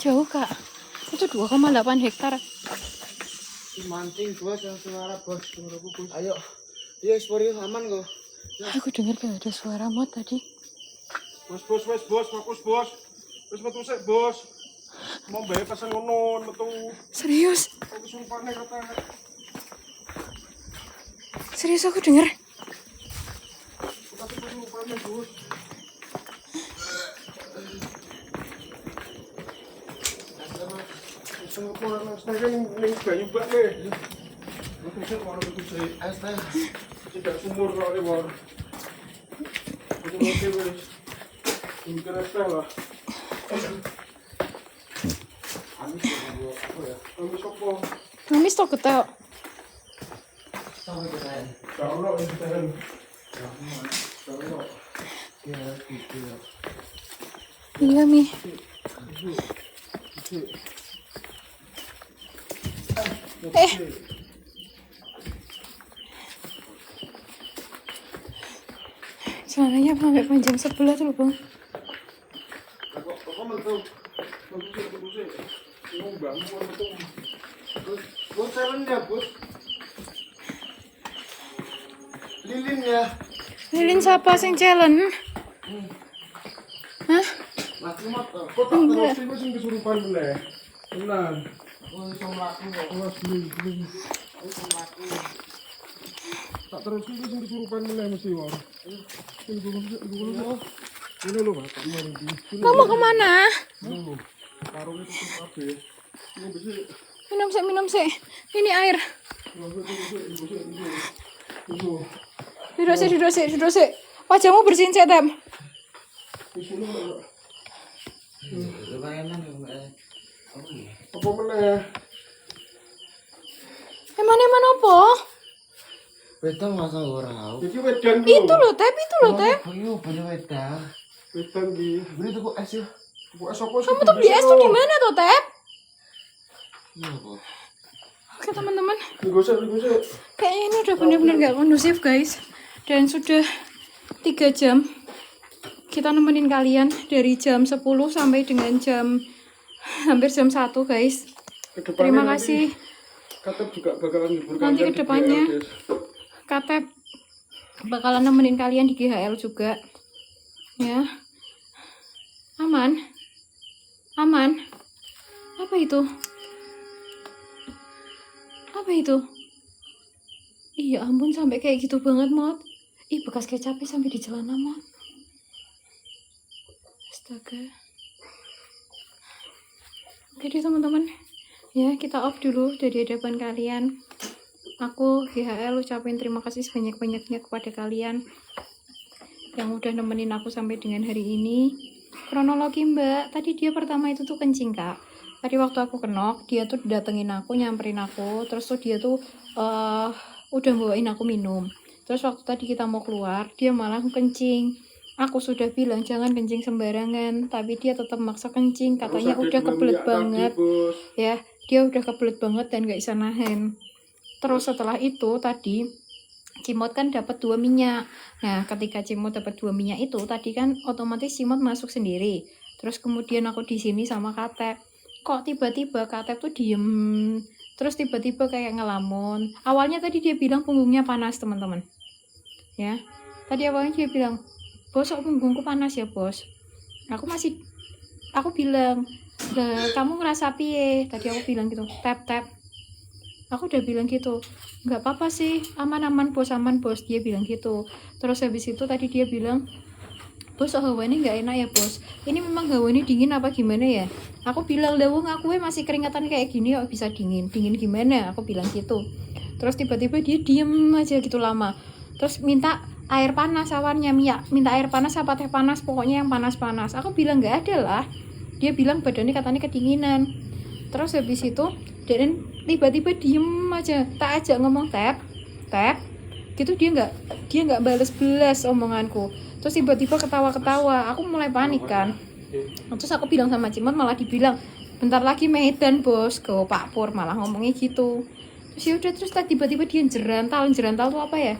Jauh kak, itu 2,8 hektar. Mancing bos, yang suara bos. Ayo, iya ekspor yuk, aman kok. Aku dengar kayak ada suara mod tadi. Bos, fokus bos. Wis metu sik bos. Mau bae pesen ngono metu. Serius? Aku sumpah nek kata. Serius aku dengar. Tapi kudu upane bos. Sing kok ora stake ning banyu bak nih. Aku sik ora metu sik. Astaga. Tidak sumur kok lewat. Itu oke wis. Ini kena lah. Amis apa? Amis to ketok. Sama kita. Kalau ini tahan. Ya, gitu. Iya Mi. Celananya sampai panjang sebelah tuh loh bang. Kok metu? Metu sih. Ngomong bangun metu. Bos challenge ya bos. Lilin ya. Lilin siapa sing challenge? Hah? Mati mat. Kok tak terus sih sing kesurupan meneh. Tenan. Oh, iso mlaku kok. Awas belum. Iso mlaku. Tak terus sing kesurupan meneh mesti wae. Sing dulu. Ini lho, Pak. Kamu kemana? Lho. Karungnya tutup kabeh. Ini bisa Minum sih. Ini air. Duduk sih. Wajahmu bersihin sih, Tem. Lumayan lah, Mbak. Oh iya. Apa meneh? Emang apa? Wedang masa ora tau. Iki wedan ku. Itu loh, Tem. Ayo, banyak wedang. Wedan iki. Beri tuku es yuk. Bu es apa? Kamu tuh beli es tuh di mana tuh, Tem? Iya, kok. Oke, teman-teman. Digosek. Kayaknya ini udah benar-benar gak kondusif, guys. Dan sudah 3 jam kita nemenin kalian dari jam 10 sampai dengan hampir jam 1, guys. Terima kasih. Katep juga bakalan libur Nanti kalian di kedepannya GL, guys. Katep bakalan nemenin kalian di GHL juga. Ya. Aman. Apa itu? Iya ampun, sampai kayak gitu banget, Mod. Ih, bekas kecapnya sampai di celana, Mod. Astaga. Oke deh teman-teman. Ya, kita off dulu dari hadapan kalian. Aku GHL ucapin terima kasih sebanyak-banyaknya kepada kalian yang udah nemenin aku sampai dengan hari ini. Kronologi Mbak, tadi dia pertama itu tuh kencing, Kak. Tadi waktu aku kenok, dia tuh datengin aku, nyamperin aku, terus tuh dia tuh udah bawain aku minum. Terus waktu tadi kita mau keluar, dia malah kencing. Aku sudah bilang jangan kencing sembarangan, tapi dia tetap maksa kencing, katanya udah kebelet banget. Ya, dia udah kebelet banget dan gak bisa nahan. Terus setelah itu tadi Cimot kan dapat 2 minyak. Nah, ketika Cimot dapat 2 minyak itu tadi kan otomatis Cimot masuk sendiri. Terus kemudian aku di sini sama Katep. Kok tiba-tiba Katep tuh diem, terus tiba-tiba kayak ngelamun. Awalnya tadi dia bilang punggungnya panas, teman-teman. Ya. Tadi awalnya dia bilang, "Bos, kok punggungku panas ya, Bos?" Aku bilang, "Lah, kamu ngerasa piye?" Tadi aku bilang gitu, "Tap." Aku udah bilang gitu, "Nggak apa-apa sih, aman bos." Dia bilang gitu. Terus habis itu tadi dia bilang, "Bos, hawanya nggak enak ya, Bos. Ini memang hawanya dingin apa gimana ya?" Aku bilang, "Lawung aku masih keringatan kayak gini kok bisa dingin gimana?" Aku bilang gitu. Terus tiba-tiba dia diem aja gitu lama. Terus minta air panas awannya, minta air panas apa teh panas, pokoknya yang panas-panas. Aku bilang nggak ada lah. Dia bilang badannya katanya kedinginan. Terus habis itu dan tiba-tiba diem aja, tak ajak ngomong tap gitu, dia nggak balas omonganku. Terus tiba-tiba ketawa-ketawa, aku mulai panik kan. Terus aku bilang sama Cimot, malah dibilang bentar lagi Medan bos, ke Pak Pur malah ngomongnya gitu. Terus yaudah, terus tiba-tiba dia jerantal tuh apa ya,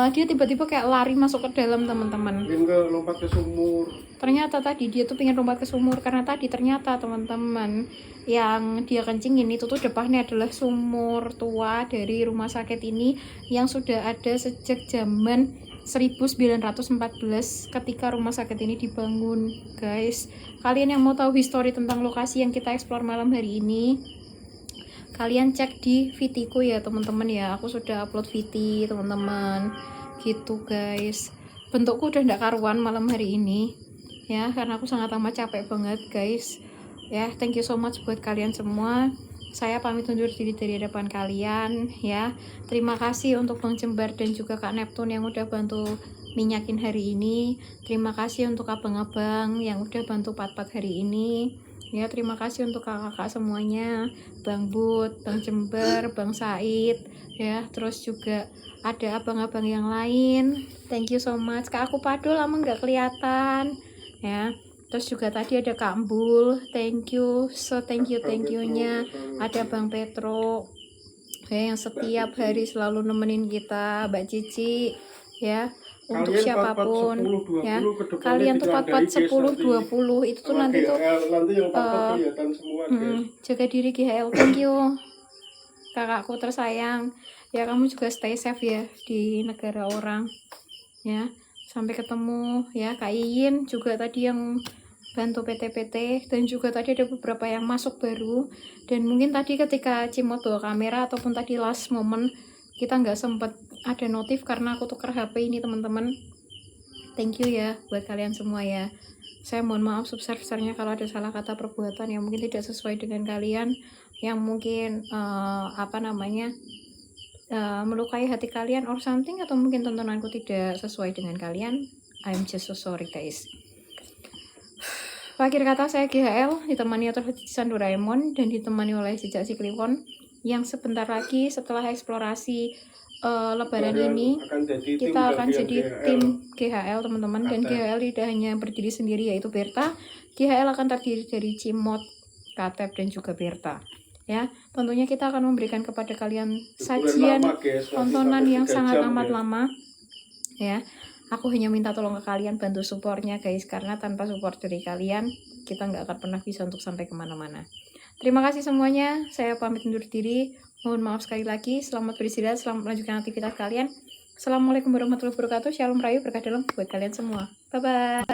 dia tiba-tiba kayak lari masuk ke dalam teman-teman. Pengen lompat ke sumur. Ternyata tadi dia tuh pengen lompat ke sumur, karena tadi ternyata teman-teman yang dia kencingin itu tuh depannya adalah sumur tua dari rumah sakit ini yang sudah ada sejak zaman 1914 ketika rumah sakit ini dibangun, guys. Kalian yang mau tahu histori tentang lokasi yang kita explore malam hari ini, kalian cek di VT-ku ya teman-teman ya. Aku sudah upload VT teman-teman gitu, guys. Bentukku udah ndak karuan malam hari ini ya, karena aku sangat amat capek banget, guys. Ya, thank you so much buat kalian semua. Saya pamit undur diri dari hadapan kalian ya. Terima kasih untuk Bang Jembar dan juga Kak Neptune yang udah bantu minyakin hari ini. Terima kasih untuk abang-abang yang udah bantu pat-pat hari ini. Ya, terima kasih untuk kakak-kakak semuanya, Bang Bud, Bang Jember, Bang Said, ya, terus juga ada abang-abang yang lain. Thank you so much. Kak aku Padul lama nggak kelihatan, ya. Terus juga tadi ada Kak Mbul, thank you nya. Ada Bang Petro, ya, yang setiap hari selalu nemenin kita, Mbak Cici, ya. Untuk siapapun ya, kalian tuh 44 10 20 itu tuh nanti tuh jaga diri GHL, thank you kakakku tersayang ya. Kamu juga stay safe ya di negara orang ya, sampai ketemu ya. Kak Iin juga tadi yang bantu PT-PT, dan juga tadi ada beberapa yang masuk baru, dan mungkin tadi ketika Cimot bawa kamera ataupun tadi last moment kita nggak sempet ada notif karena aku tuker HP ini teman-teman. Thank you ya buat kalian semua ya. Saya mohon maaf sebesar-besarnya kalau ada salah kata perbuatan yang mungkin tidak sesuai dengan kalian, yang mungkin melukai hati kalian or something, atau mungkin tontonanku tidak sesuai dengan kalian. I'm just so sorry guys. Akhir kata, saya GHL ditemani oleh Cisan Doraemon dan ditemani oleh Jejak Si Kliwon yang sebentar lagi setelah eksplorasi lebaran ini kita akan jadi tim GHL teman-teman. Dan GHL tidak hanya berdiri sendiri yaitu Berta. GHL akan terdiri dari Cimot, Katep, dan juga Berta ya. Tentunya kita akan memberikan kepada kalian sajian tontonan yang sangat amat lama ya. Aku hanya minta tolong ke kalian bantu supportnya guys, karena tanpa support dari kalian kita nggak akan pernah bisa untuk sampai kemana-mana. Terima kasih semuanya, saya pamit undur diri. Mohon maaf sekali lagi, selamat beristirahat, selamat melanjutkan aktivitas kalian. Assalamualaikum warahmatullahi wabarakatuh, shalom rayu, berkah dalam buat kalian semua. Bye-bye.